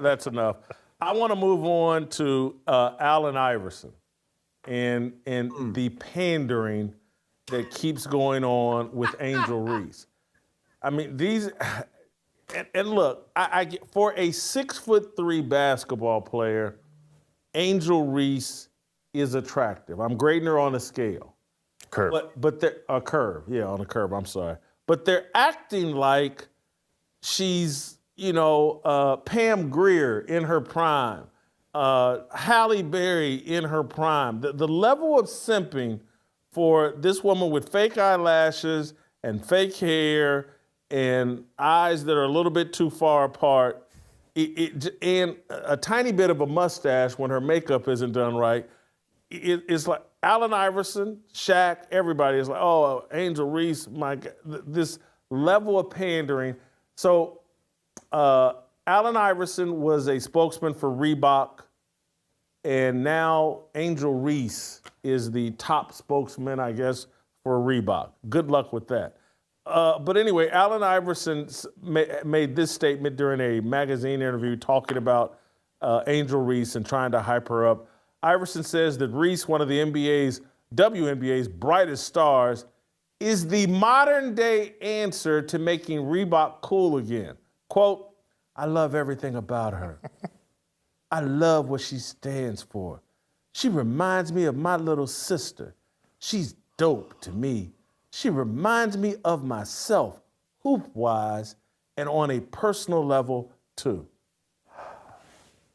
That's enough. I want to move on to Allen Iverson and the pandering that keeps going on with Angel Reese. I mean, these, and look, I get, for a 6'3" basketball player, Angel Reese is attractive. I'm grading her on a scale. Curve. But they're a curve. Yeah, on a curve. I'm sorry. But they're acting like she's, Pam Grier in her prime, Halle Berry in her prime. The level of simping for this woman with fake eyelashes and fake hair and eyes that are a little bit too far apart, and a tiny bit of a mustache when her makeup isn't done right, it's like Allen Iverson, Shaq, everybody is like, oh, Angel Reese, my God, this level of pandering. So Allen Iverson was a spokesman for Reebok, and now Angel Reese is the top spokesman, I guess, for Reebok. Good luck with that. But anyway, Allen Iverson made this statement during a magazine interview talking about Angel Reese and trying to hype her up. Iverson says that Reese, one of the WNBA's brightest stars, is the modern day answer to making Reebok cool again. Quote, I love everything about her. I love what she stands for. She reminds me of my little sister. She's dope to me. She reminds me of myself, hoop-wise, and on a personal level, too.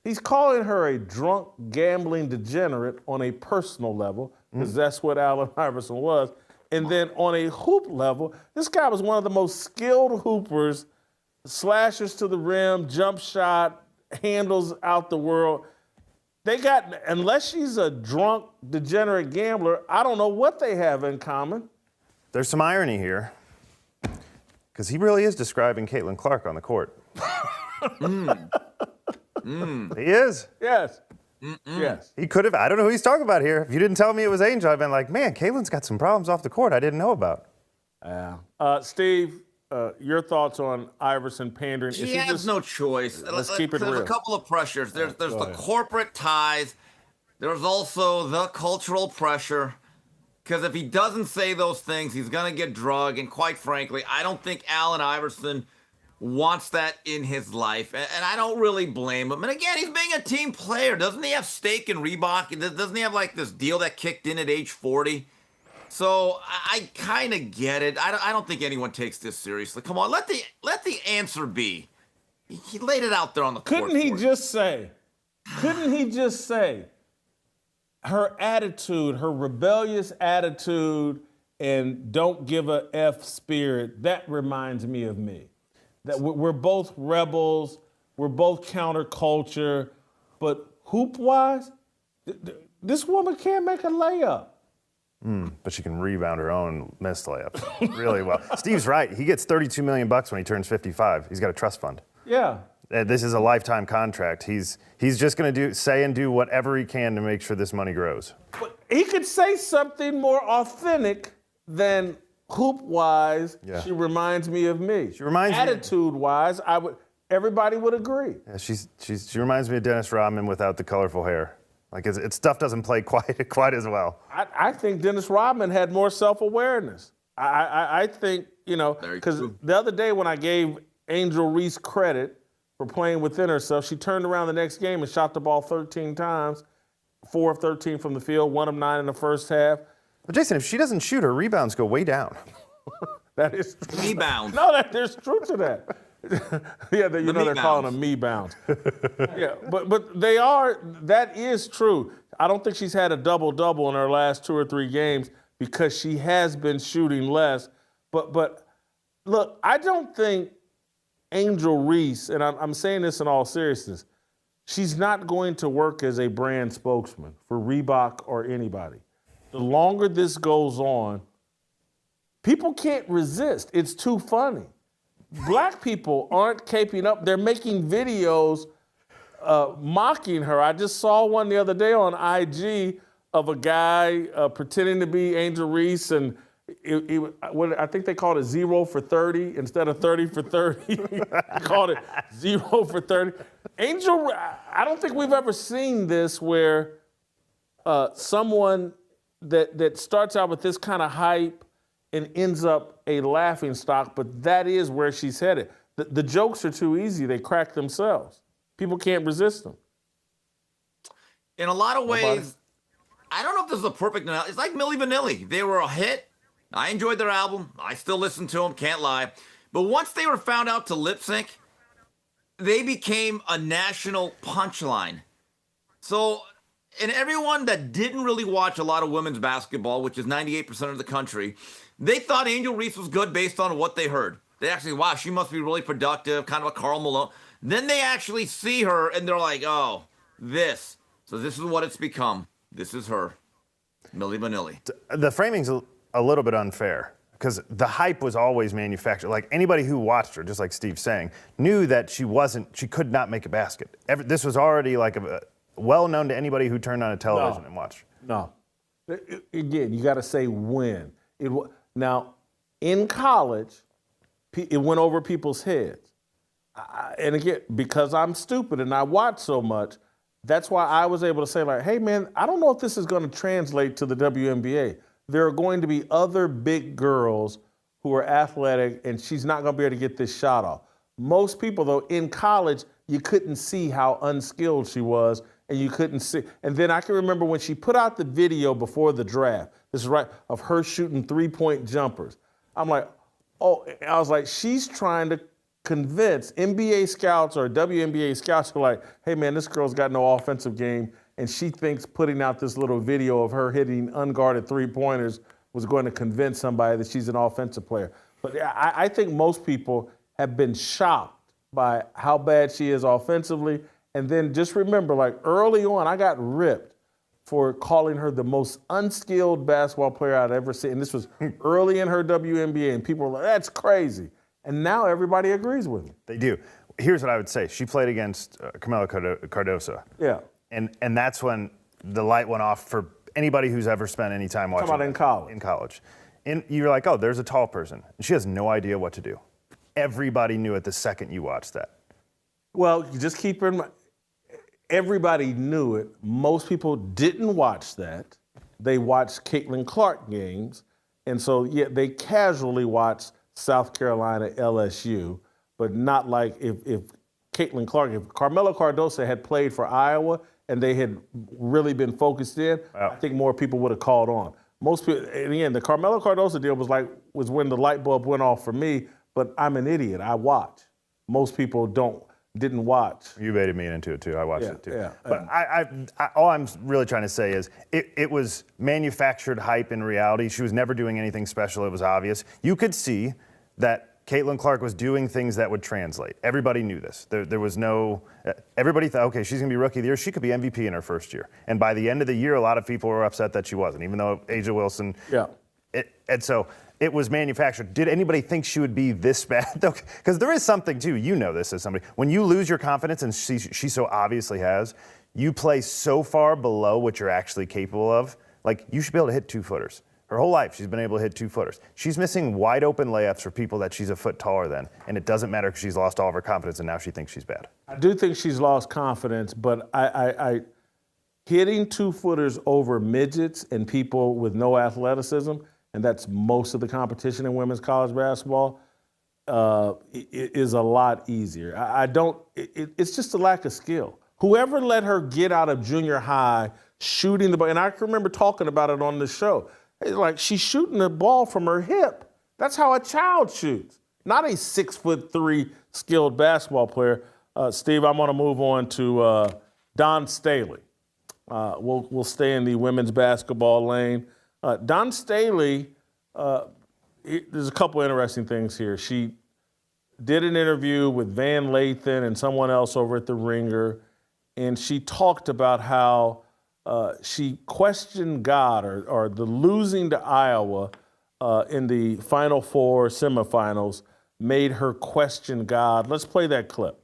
He's calling her a drunk, gambling degenerate on a personal level, because that's what Allen Iverson was. And then on a hoop level, this guy was one of the most skilled hoopers, slashers to the rim, jump shot, handles out the world. They got, unless she's a drunk, degenerate gambler, I don't know what they have in common. There's some irony here, because he really is describing Caitlin Clark on the court. He is. Yes. Yes. He could have. I don't know who he's talking about here. If you didn't tell me it was Angel, I'd been like, man, Caitlin's got some problems off the court I didn't know about. Steve, your thoughts on Iverson pandering? He has no choice. Let's keep it real. There's a couple of pressures. There's the corporate ties. There's also the cultural pressure. Because if he doesn't say those things, he's going to get drugged. And quite frankly, I don't think Allen Iverson wants that in his life. And I don't really blame him. And again, he's being a team player. Doesn't he have stake in Reebok? Doesn't he have like this deal that kicked in at age 40? So I kind of get it. I don't think anyone takes this seriously. Come on, let the answer be. He laid it out there on the court. Couldn't he just say her attitude, her rebellious attitude, and don't give a F spirit, that reminds me of me? that we're both rebels, we're both counterculture, but hoop-wise, this woman can't make a layup. But she can rebound her own missed layups really well. Steve's right. He gets $32 million when he turns 55. He's got a trust fund. Yeah. This is a lifetime contract. He's just going to say and do whatever he can to make sure this money grows. But he could say something more authentic than hoop-wise. Yeah. She reminds me of me. She reminds me. Attitude-wise, everybody would agree. Yeah, she reminds me of Dennis Rodman without the colorful hair. Like its stuff doesn't play quite as well. I think Dennis Rodman had more self-awareness. I think, because the other day when I gave Angel Reese credit for playing within herself, she turned around the next game and shot the ball 13 times, 4 of 13 from the field, 1 of 9 in the first half. But Jason, if she doesn't shoot, her rebounds go way down. That is true. Rebound. No, there's truth to that. Yeah, they're calling them me bounds. Yeah, but they are. That is true. I don't think she's had a double-double in her last 2 or 3 games because she has been shooting less. But look, I don't think Angel Reese, and I'm saying this in all seriousness, she's not going to work as a brand spokesman for Reebok or anybody. The longer this goes on, people can't resist. It's too funny. Black people aren't caping up. They're making videos mocking her. I just saw one the other day on IG of a guy pretending to be Angel Reese, and I think they called it 0 for 30 instead of 30 for 30. He called it 0 for 30. Angel, I don't think we've ever seen this where someone that starts out with this kind of hype and ends up a laughing stock, but that is where she's headed. The jokes are too easy. They crack themselves. People can't resist them. In a lot of ways, I don't know if this is a perfect analogy. It's like Milli Vanilli. They were a hit. I enjoyed their album. I still listen to them, can't lie. But once they were found out to lip sync, they became a national punchline. So, and everyone that didn't really watch a lot of women's basketball, which is 98% of the country, they thought Angel Reese was good based on what they heard. They actually, wow, she must be really productive, kind of a Karl Malone. Then they actually see her and they're like, oh, this. So this is what it's become. This is her, Milli Vanilli. The framing's a little bit unfair because the hype was always manufactured. Like anybody who watched her, just like Steve's saying, knew that she could not make a basket. This was already like well known to anybody who turned on a television and watched. No. Again, you got to say when. Now, in college, it went over people's heads. And again, because I'm stupid and I watch so much, that's why I was able to say, like, hey, man, I don't know if this is going to translate to the WNBA. There are going to be other big girls who are athletic, and she's not going to be able to get this shot off. Most people, though, in college, you couldn't see how unskilled she was, and you couldn't see. And then I can remember when she put out the video before the draft, this is right, of her shooting three-point jumpers. I'm like, oh, I was like, she's trying to convince NBA scouts or WNBA scouts who are like, hey, man, this girl's got no offensive game, and she thinks putting out this little video of her hitting unguarded three-pointers was going to convince somebody that she's an offensive player. But I think most people have been shocked by how bad she is offensively. And then just remember, like early on, I got ripped for calling her the most unskilled basketball player I'd ever seen. And this was early in her WNBA, and people were like, that's crazy. And now everybody agrees with me. They do. Here's what I would say. She played against Carmela Cardoso. Yeah. And that's when the light went off for anybody who's ever spent any time watching. Talking about in college. In college. And you're like, oh, there's a tall person. And she has no idea what to do. Everybody knew it the second you watched that. Well, you just keep in mind, everybody knew it. Most people didn't watch that. They watched Caitlin Clark games. And so, yeah, they casually watched South Carolina, LSU, but not like if Caitlin Clark, if Carmela Cardoso had played for Iowa and they had really been focused in, I think more people would have called on. Most people, and again, the Carmela Cardoso deal was when the light bulb went off for me, but I'm an idiot. I watch. Most people didn't watch. You baited me into it too. I watched it too. Yeah, but all I'm really trying to say is it was manufactured hype in reality. She was never doing anything special. It was obvious. You could see that Caitlin Clark was doing things that would translate. Everybody knew this. There was no, everybody thought, okay, she's going to be Rookie of the Year. She could be MVP in her first year. And by the end of the year, a lot of people were upset that she wasn't, even though Angel Wilson. Yeah. And so it was manufactured. Did anybody think she would be this bad, though? Because there is something, too. You know this as somebody. When you lose your confidence, and she so obviously has, you play so far below what you're actually capable of. Like, you should be able to hit 2-footers. Her whole life, she's been able to hit 2-footers. She's missing wide open layups for people that she's a foot taller than, and it doesn't matter because she's lost all of her confidence and now she thinks she's bad. I do think she's lost confidence, but I hitting 2-footers over midgets and people with no athleticism, and that's most of the competition in women's college basketball, is a lot easier. It's just a lack of skill. Whoever let her get out of junior high shooting the ball, and I can remember talking about it on the show. It's like she's shooting the ball from her hip. That's how a child shoots, not a 6'3" skilled basketball player. Steve, I'm going to move on to Dawn Staley. We'll stay in the women's basketball lane. Dawn Staley, there's a couple interesting things here. She did an interview with Van Lathan and someone else over at The Ringer, and she talked about how she questioned God or the losing to Iowa in the Final Four semifinals made her question God. Let's play that clip.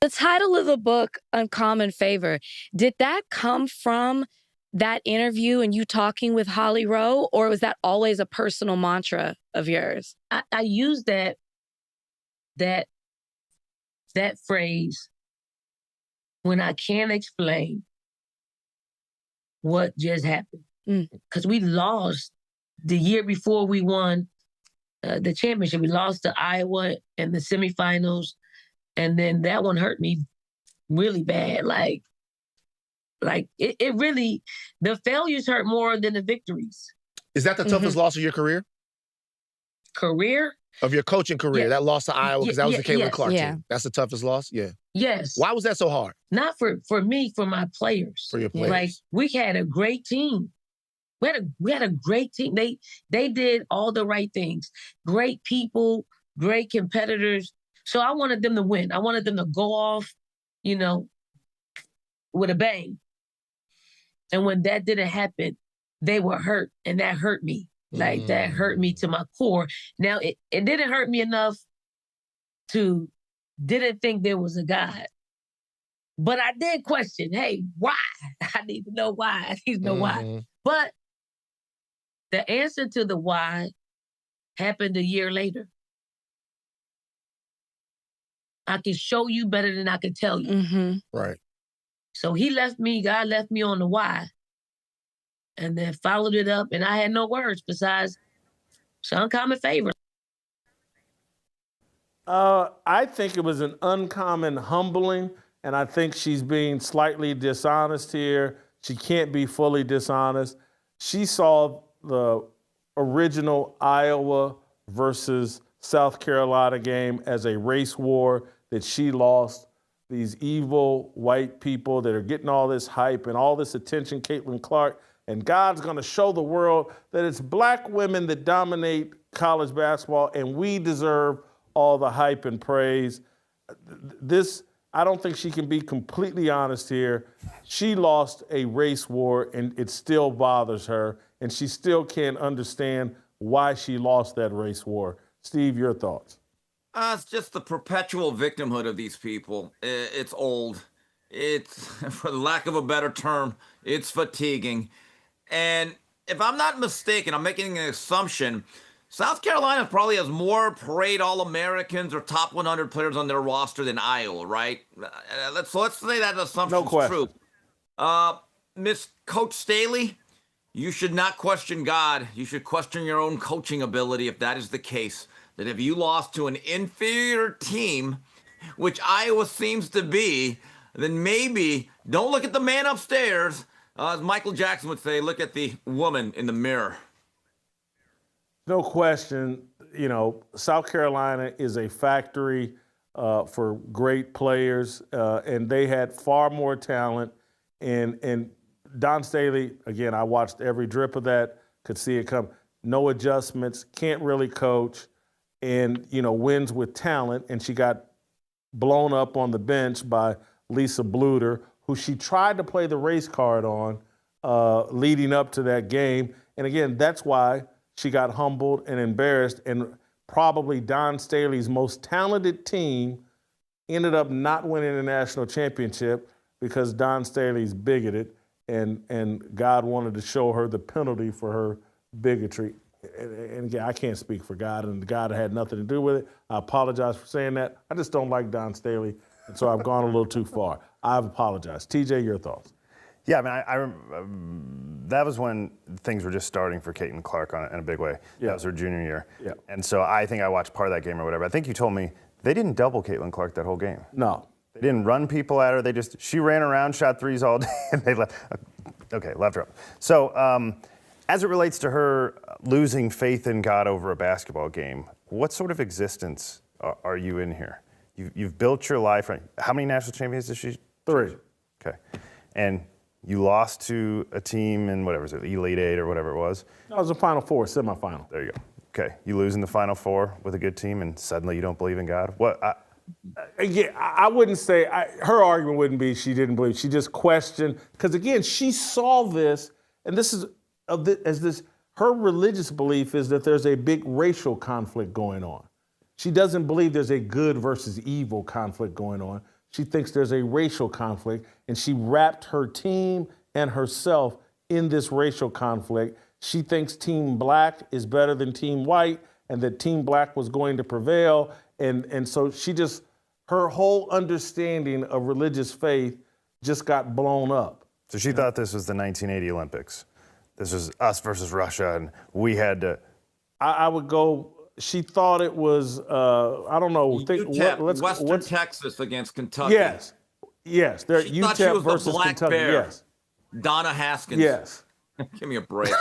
The title of the book, Uncommon Favor, did that come from that interview and you talking with Holly Rowe, or was that always a personal mantra of yours? I use that phrase when I can't explain what just happened. Because we lost the year before we won the championship. We lost to Iowa in the semifinals. And then that one hurt me really bad. Like it really, the failures hurt more than the victories. Is that the toughest loss of your career? Career? Of your coaching career, that loss to Iowa, because that was the Caitlin Clark team. That's the toughest loss? Yeah. Yes. Why was that so hard? Not for me, for my players. For your players. Like, we had a great team. We had a great team. They did all the right things. Great people, great competitors. So I wanted them to win. I wanted them to go off, with a bang. And when that didn't happen, they were hurt, and that hurt me. Like, that hurt me to my core. Now, it didn't hurt me enough to didn't think there was a God. But I did question, hey, why? I need to know why. I need to know why. But the answer to the why happened a year later. I can show you better than I can tell you. Right. So God left me on the why. And then followed it up, and I had no words besides it's an uncommon favor. I think it was an uncommon humbling, and I think she's being slightly dishonest here. She can't be fully dishonest. She saw the original Iowa versus South Carolina game as a race war that she lost. These evil white people that are getting all this hype and all this attention, Caitlin Clark. And God's going to show the world that it's black women that dominate college basketball, and we deserve all the hype and praise. I don't think she can be completely honest here. She lost a race war, and it still bothers her, and she still can't understand why she lost that race war. Steve, your thoughts? It's just the perpetual victimhood of these people. It's old. It's, for lack of a better term, it's fatiguing. And if I'm not mistaken, I'm making an assumption, South Carolina probably has more parade All-Americans or top 100 players on their roster than Iowa, right? Let's say that assumption's true. Miss Coach Staley, you should not question God. You should question your own coaching ability if that is the case. That if you lost to an inferior team, which Iowa seems to be, then maybe don't look at the man upstairs. As Michael Jackson would say, look at the woman in the mirror. No question, South Carolina is a factory for great players, and they had far more talent. And Dawn Staley, again, I watched every drip of that, could see it come. No adjustments, can't really coach. and, wins with talent, and she got blown up on the bench by Lisa Bluter, who she tried to play the race card on leading up to that game. And again, that's why she got humbled and embarrassed, and probably Dawn Staley's most talented team ended up not winning the national championship because Dawn Staley's bigoted, and God wanted to show her the penalty for her bigotry. And again, I can't speak for God, and God had nothing to do with it. I apologize for saying that. I just don't like Dawn Staley, and so I've gone a little too far. I've apologized. TJ, your thoughts? Yeah, I mean, that was when things were just starting for Caitlin Clark in a big way. Yeah. That was her junior year. Yeah. And so I think I watched part of that game or whatever. I think you told me they didn't double Caitlin Clark that whole game. No. They didn't run people at her. She ran around, shot threes all day, and they left. Okay, left her up. So as it relates to her losing faith in God over a basketball game, what sort of existence are you in here? You've built your life. How many national champions is she? 3. Okay. And you lost to a team in whatever, is it, Elite Eight or whatever it was? That was the Final Four, semifinal. There you go. Okay. You lose in the Final Four with a good team, and suddenly you don't believe in God? What? I wouldn't say, her argument wouldn't be she didn't believe. She just questioned, because again, she saw this, and this is, her religious belief is that there's a big racial conflict going on. She doesn't believe there's a good versus evil conflict going on. She thinks there's a racial conflict, and she wrapped her team and herself in this racial conflict. She thinks Team Black is better than Team White, and that Team Black was going to prevail. And so her whole understanding of religious faith just got blown up. So she thought this was the 1980 Olympics. This was us versus Russia, and we had to. I would go. She thought it was, I don't know. Western Texas against Kentucky. Yes. They're she thought UTEP she was versus the Black Kentucky. Bear. Yes. Donna Haskins. Yes. Give me a break.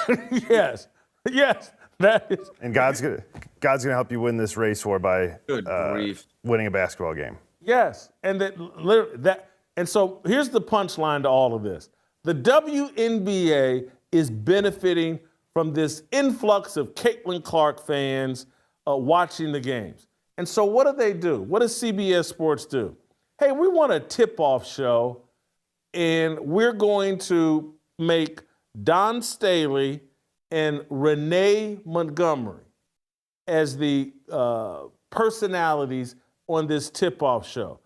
Yes. That is. And God's gonna help you win this race war by winning a basketball game. Yes. And and so here's the punchline to all of this. The WNBA is benefiting from this influx of Caitlin Clark fans watching the games. And so what do? What does CBS Sports do? Hey, we want a tip-off show, and we're going to make Dawn Staley and Renee Montgomery as the personalities on this tip-off show.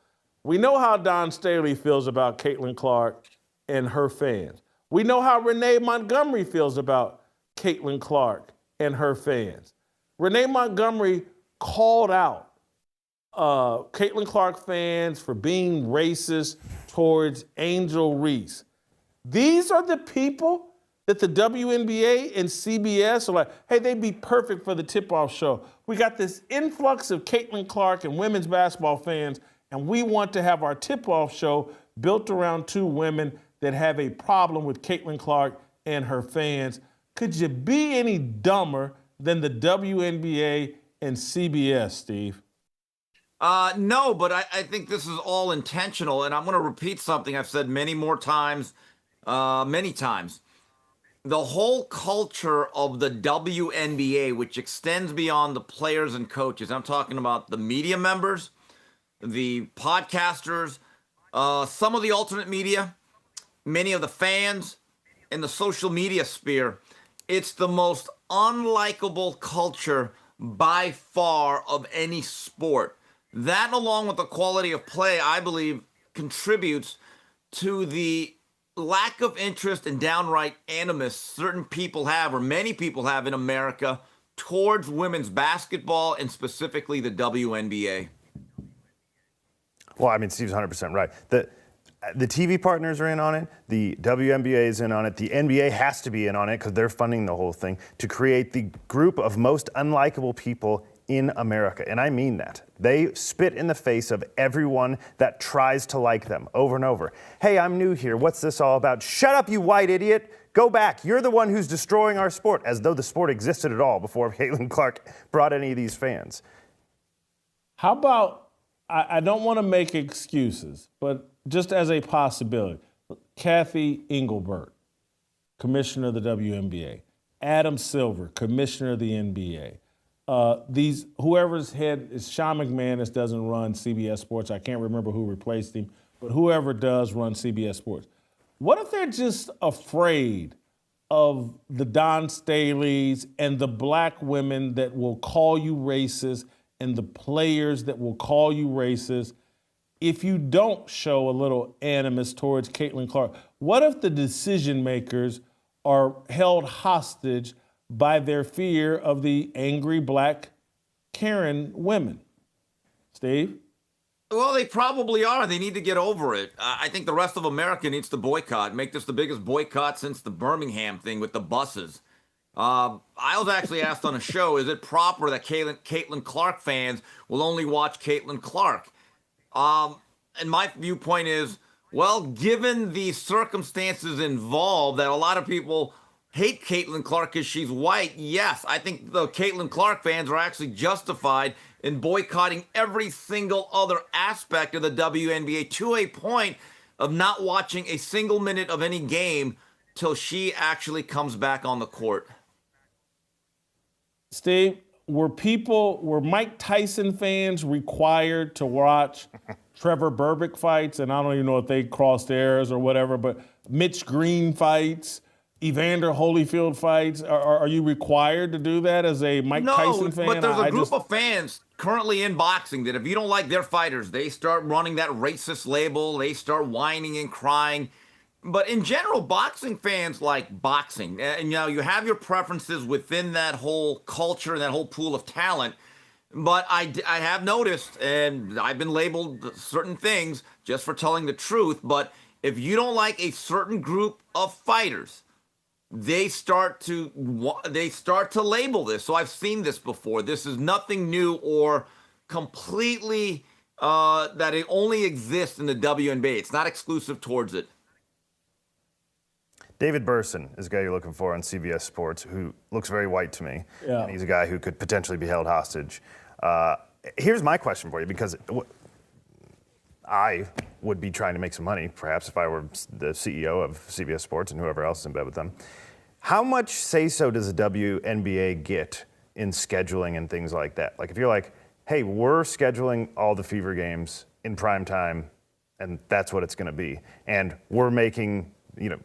We know how Dawn Staley feels about Caitlin Clark and her fans. We know how Renee Montgomery feels about Caitlin Clark and her fans. Renee Montgomery called out Caitlin Clark fans for being racist towards Angel Reese. These are the people that the WNBA and CBS are like, hey, they'd be perfect for the tip-off show. We got this influx of Caitlin Clark and women's basketball fans, and we want to have our tip-off show built around 2 women that have a problem with Caitlin Clark and her fans. Could you be any dumber than the WNBA and CBS, Steve? No, but I think this is all intentional, and I'm going to repeat something I've said many times. The whole culture of the WNBA, which extends beyond the players and coaches, I'm talking about the media members, the podcasters, some of the alternate media, many of the fans, and the social media sphere. It's the most unlikable culture by far of any sport. That, along with the quality of play, I believe, contributes to the lack of interest and downright animus certain people have, or many people have in America, towards women's basketball and specifically the WNBA. Well, I mean, Steve's 100% right. The TV partners are in on it. The WNBA is in on it. The NBA has to be in on it because they're funding the whole thing to create the group of most unlikable people in America. And I mean that. They spit in the face of everyone that tries to like them over and over. Hey, I'm new here. What's this all about? Shut up, you white idiot. Go back. You're the one who's destroying our sport, as though the sport existed at all before Caitlin Clark brought any of these fans. How about, I don't want to make excuses, but just as a possibility, Kathy Engelbert, commissioner of the WNBA, Adam Silver, commissioner of the NBA, whoever's head is Sean McManus doesn't run CBS Sports. I can't remember who replaced him, but whoever does run CBS Sports. What if they're just afraid of the Dawn Staleys and the black women that will call you racist and the players that will call you racist if you don't show a little animus towards Caitlin Clark? What if the decision makers are held hostage by their fear of the angry black Karen women? Steve? Well, they probably are. They need to get over it. I think the rest of America needs to boycott, make this the biggest boycott since the Birmingham thing with the buses. I was actually asked on a show, is it proper that Caitlin Clark fans will only watch Caitlin Clark? And my viewpoint is, well, given the circumstances involved, that a lot of people hate Caitlin Clark because she's white, yes, I think the Caitlin Clark fans are actually justified in boycotting every single other aspect of the WNBA to a point of not watching a single minute of any game till she actually comes back on the court. Steve, were Mike Tyson fans required to watch Trevor Berbick fights? And I don't even know if they crossed theirs or whatever, but Mitch Green fights, Evander Holyfield fights. Are you required to do that as a Mike Tyson fan? No, but there's a group of fans currently in boxing that if you don't like their fighters, they start running that racist label, they start whining and crying. But in general, boxing fans like boxing. And, you know, you have your preferences within that whole culture and that whole pool of talent. But I have noticed, and I've been labeled certain things just for telling the truth, but if you don't like a certain group of fighters, they start to label this. So I've seen this before. This is nothing new or completely that it only exists in the WNBA. It's not exclusive towards it. David Burson is a guy you're looking for on CBS Sports who looks very white to me. Yeah. And he's a guy who could potentially be held hostage. Here's my question for you, because I would be trying to make some money, perhaps, if I were the CEO of CBS Sports and whoever else is in bed with them. How much say-so does the WNBA get in scheduling and things like that? Like, if you're like, hey, we're scheduling all the Fever games in prime time, and that's what it's going to be, and we're making,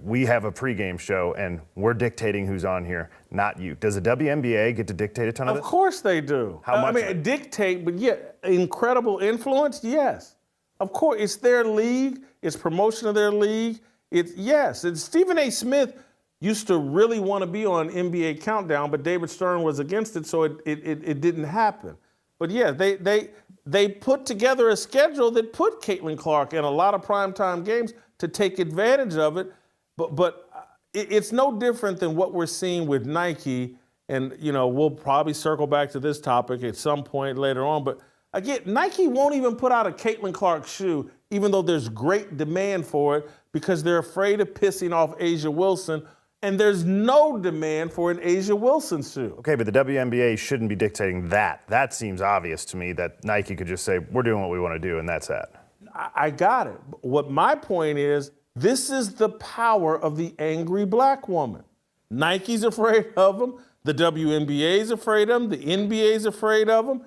we have a pregame show, and we're dictating who's on here, not you. Does the WNBA get to dictate a ton of this? Of course they do. How much? I mean, dictate, but incredible influence, yes. Of course, it's their league. It's promotion of their league. And Stephen A. Smith used to really want to be on NBA Countdown, but David Stern was against it, so it didn't happen. But yeah, they put together a schedule that put Caitlin Clark in a lot of primetime games to take advantage of it. But it's no different than what we're seeing with Nike. And we'll probably circle back to this topic at some point later on. But again, Nike won't even put out a Caitlin Clark shoe, even though there's great demand for it, because they're afraid of pissing off Asia Wilson. And there's no demand for an Asia Wilson shoe. Okay, but the WNBA shouldn't be dictating that. That seems obvious to me, that Nike could just say, we're doing what we want to do, and that's that. I got it. What my point is, this is the power of the angry black woman. Nike's afraid of them. The WNBA's afraid of them. The NBA's afraid of them.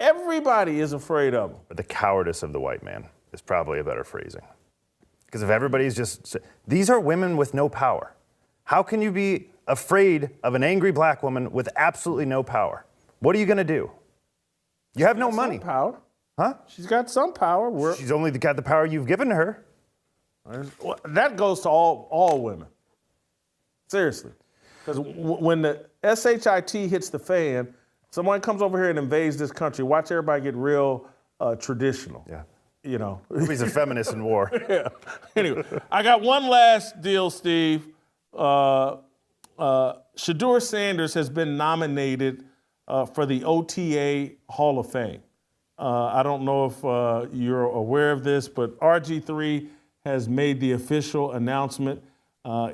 Everybody is afraid of them. But the cowardice of the white man is probably a better phrasing. Because if everybody's just, these are women with no power. How can you be afraid of an angry black woman with absolutely no power? What are you going to do? You have no money. Some power. Huh? She's got some power. She's only got the power you've given her. That goes to all women. Seriously. Because when the SHIT hits the fan, someone comes over here and invades this country. Watch everybody get real traditional. Yeah. He's a feminist in war. Yeah. Anyway, I got one last deal, Steve. Shedeur Sanders has been nominated for the OTA Hall of Fame. I don't know if you're aware of this, but RGIII has made the official announcement.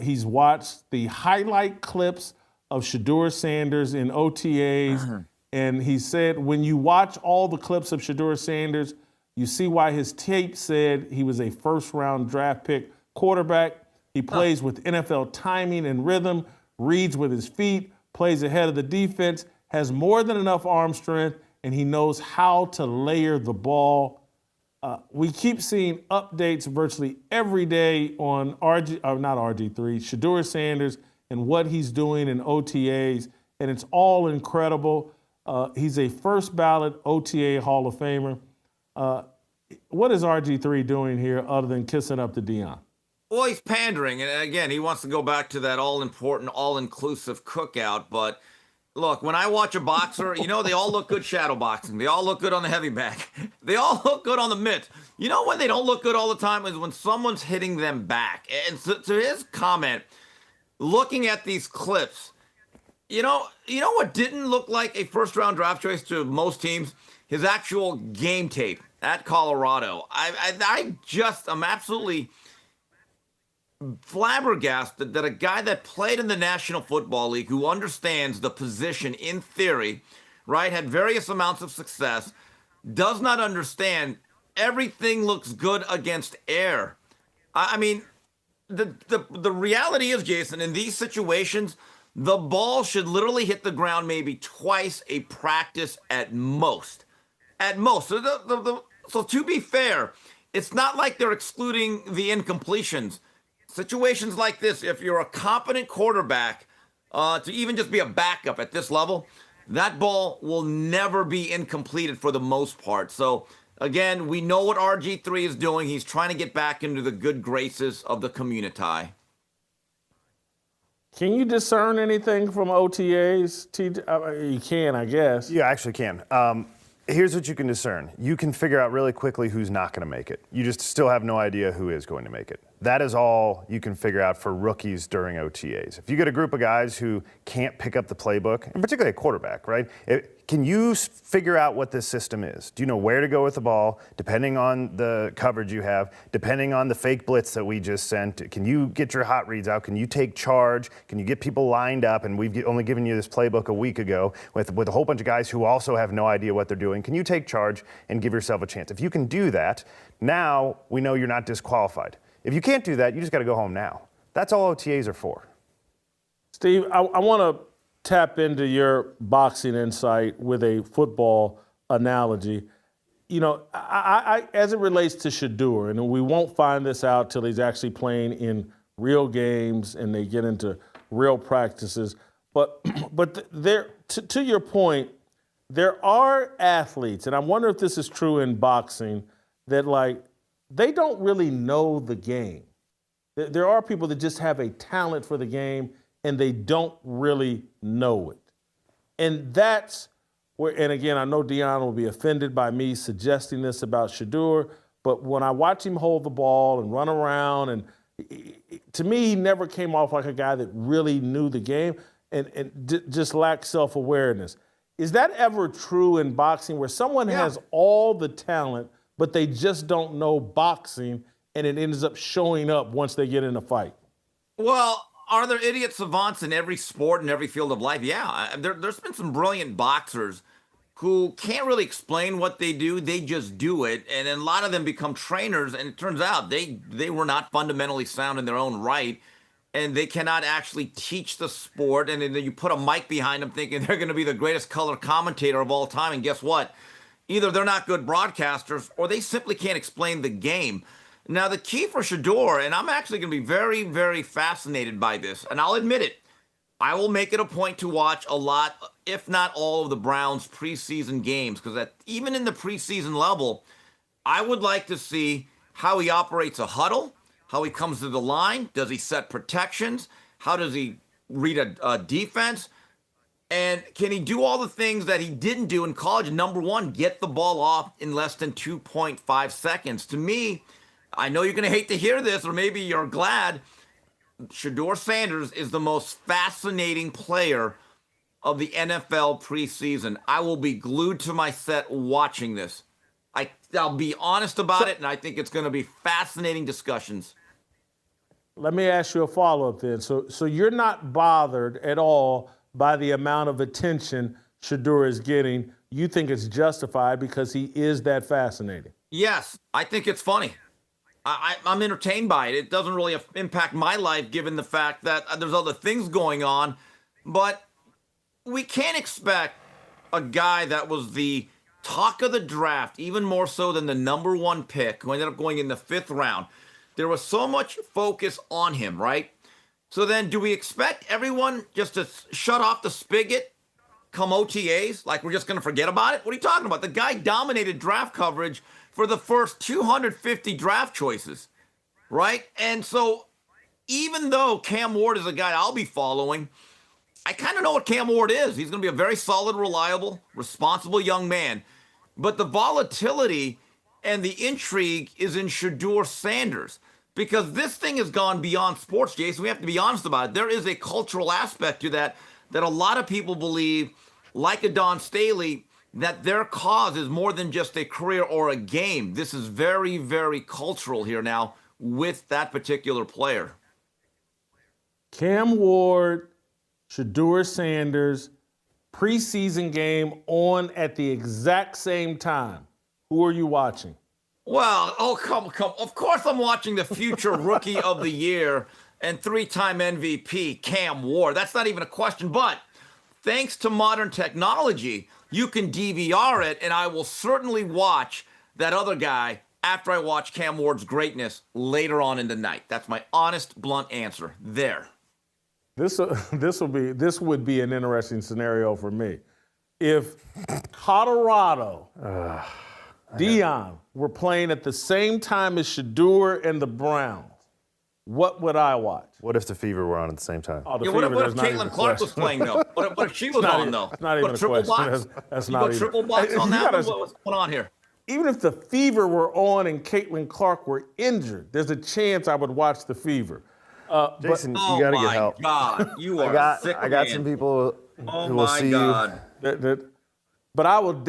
He's watched the highlight clips of Shedeur Sanders in OTAs, and he said when you watch all the clips of Shedeur Sanders, you see why his tape said he was a first-round draft pick quarterback. He plays with NFL timing and rhythm, reads with his feet, plays ahead of the defense, has more than enough arm strength, and he knows how to layer the ball. We keep seeing updates virtually every day on Shedeur Sanders and what he's doing in OTAs, and it's all incredible. He's a first ballot OTA Hall of Famer. What is RG3 doing here other than kissing up to Deion? Well, he's pandering, and again, he wants to go back to that all-important, all-inclusive cookout. But look, when I watch a boxer, you know, they all look good shadow boxing. They all look good on the heavy bag. They all look good on the mitt. You know when they don't look good all the time is when someone's hitting them back. And to his comment, looking at these clips, you know what didn't look like a first-round draft choice to most teams? His actual game tape at Colorado. I'm absolutely flabbergasted that a guy that played in the National Football League, who understands the position in theory, right, had various amounts of success, does not understand everything looks good against air. I mean, the reality is, Jason, in these situations, the ball should literally hit the ground maybe twice a practice at most. At most. So to be fair, it's not like they're excluding the incompletions. Situations like this, if you're a competent quarterback, to even just be a backup at this level, that ball will never be incompleted for the most part. So, again, we know what RG3 is doing. He's trying to get back into the good graces of the community. Can you discern anything from OTAs? You can, I guess. You actually can. Here's what you can discern. You can figure out really quickly who's not going to make it. You just still have no idea who is going to make it. That is all you can figure out for rookies during OTAs. If you get a group of guys who can't pick up the playbook, and particularly a quarterback, right? Can you figure out what this system is? Do you know where to go with the ball, depending on the coverage you have, depending on the fake blitz that we just sent? Can you get your hot reads out? Can you take charge? Can you get people lined up? And we've only given you this playbook a week ago with a whole bunch of guys who also have no idea what they're doing. Can you take charge and give yourself a chance? If you can do that, now we know you're not disqualified. If you can't do that, you just got to go home now. That's all OTAs are for. Steve, I want to tap into your boxing insight with a football analogy. You know, I as it relates to Shedeur, and we won't find this out till he's actually playing in real games and they get into real practices. But there, to your point, there are athletes, and I wonder if this is true in boxing, that they don't really know the game. There are people that just have a talent for the game and they don't really know it. And that's where, and again, I know Deion will be offended by me suggesting this about Shedeur, but when I watch him hold the ball and run around, and to me, he never came off like a guy that really knew the game and just lacked self-awareness. Is that ever true in boxing where someone has all the talent, but they just don't know boxing, and it ends up showing up once they get in a fight? Well, are there idiot savants in every sport and every field of life? Yeah. There's been some brilliant boxers who can't really explain what they do. They just do it. And then a lot of them become trainers, and it turns out they were not fundamentally sound in their own right, and they cannot actually teach the sport. And then you put a mic behind them thinking they're going to be the greatest color commentator of all time. And guess what? Either they're not good broadcasters or they simply can't explain the game. Now, the key for Shedeur, and I'm actually going to be very, very fascinated by this, and I'll admit it, I will make it a point to watch a lot, if not all, of the Browns' preseason games, because even in the preseason level, I would like to see how he operates a huddle, how he comes to the line, does he set protections, how does he read a defense, and can he do all the things that he didn't do in college? Number one, get the ball off in less than 2.5 seconds. To me, I know you're going to hate to hear this, or maybe you're glad, Shedeur Sanders is the most fascinating player of the NFL preseason. I will be glued to my set watching this. I'll be honest about it, and I think it's going to be fascinating discussions. Let me ask you a follow-up then. So you're not bothered at all by the amount of attention Shedeur is getting. You think it's justified because he is that fascinating? Yes, I think it's funny. I'm entertained by it. It doesn't really impact my life given the fact that there's other things going on. But we can't expect a guy that was the talk of the draft, even more so than the #1 pick, who ended up going in the 5th round. There was so much focus on him, right? So then do we expect everyone just to shut off the spigot come OTAs? Like we're just going to forget about it? What are you talking about? The guy dominated draft coverage for the first 250 draft choices, right? And so even though Cam Ward is a guy I'll be following, I kind of know what Cam Ward is. He's going to be a very solid, reliable, responsible young man. But the volatility and the intrigue is in Shedeur Sanders, because this thing has gone beyond sports, Jason. We have to be honest about it. There is a cultural aspect to that a lot of people believe, like a Dawn Staley, that their cause is more than just a career or a game. This is very, very cultural here now with that particular player. Cam Ward, Shedeur Sanders, preseason game on at the exact same time. Who are you watching? Well, come. Of course I'm watching the future Rookie of the Year and 3-time MVP, Cam Ward. That's not even a question. But thanks to modern technology, you can DVR it, and I will certainly watch that other guy after I watch Cam Ward's greatness later on in the night. That's my honest, blunt answer there. This would be an interesting scenario for me. If Colorado, Dion, were playing at the same time as Shedeur and the Browns, what would I watch? What if the Fever were on at the same time? What if Caitlin Clark was playing, though? What if she was on, though? It's not even a triple question. box? That's You not go even. triple box on that one? What's going on here? Even if the Fever were on and Caitlin Clark were injured, there's a chance I would watch the Fever. Jason, you got to get help. Oh, my God. You are sick, I got some people who will see you. But I would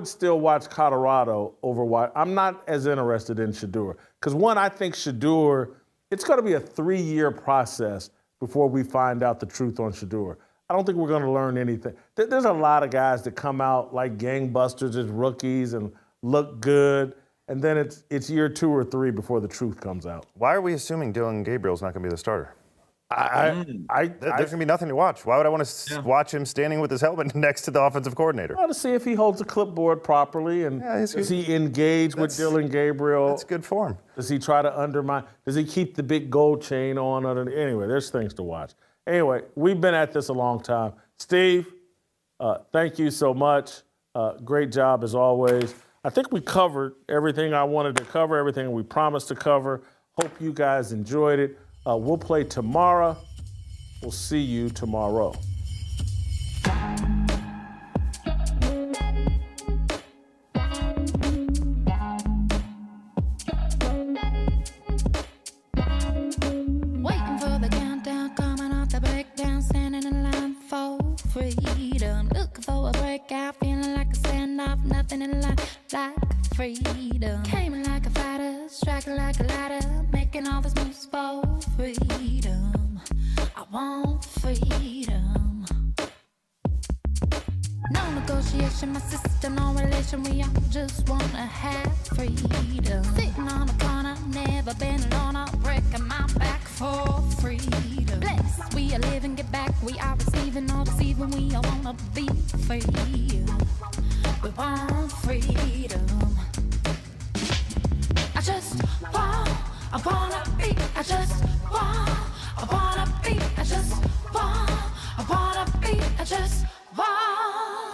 still watch Colorado over I'm not as interested in Shedeur. Because one, I think Shedeur, it's going to be a 3-year process before we find out the truth on Shedeur. I don't think we're going to learn anything. There's a lot of guys that come out like gangbusters as rookies and look good, and then it's year 2 or 3 before the truth comes out. Why are we assuming Dylan Gabriel's not going to be the starter? There's going to be nothing to watch. Why would I want to watch him standing with his helmet next to the offensive coordinator? I want to see if he holds the clipboard properly and does he engage with Dylan Gabriel? That's good form. Does he try to undermine? Does he keep the big gold chain on? Anyway, there's things to watch. Anyway, we've been at this a long time. Steve, thank you so much. Great job as always. I think we covered everything I wanted to cover, everything we promised to cover. Hope you guys enjoyed it. We'll play tomorrow. We'll see you tomorrow. Waiting for the countdown, coming off the breakdown, standing in line for freedom. Looking for a breakout, feeling like a standoff, nothing in life like freedom. Came in like a fighter, striking like a ladder, making all these moves for freedom. I want freedom. No negotiation, my system, no relation. We all just wanna have freedom. Sitting on a corner, never been alone. I'm breaking my back for freedom. Blessed, we are living, get back. We are receiving, all deceiving. We all wanna be free. We want freedom. I just want, I wanna be. I just want, I wanna be. I just want, I wanna be. I just want.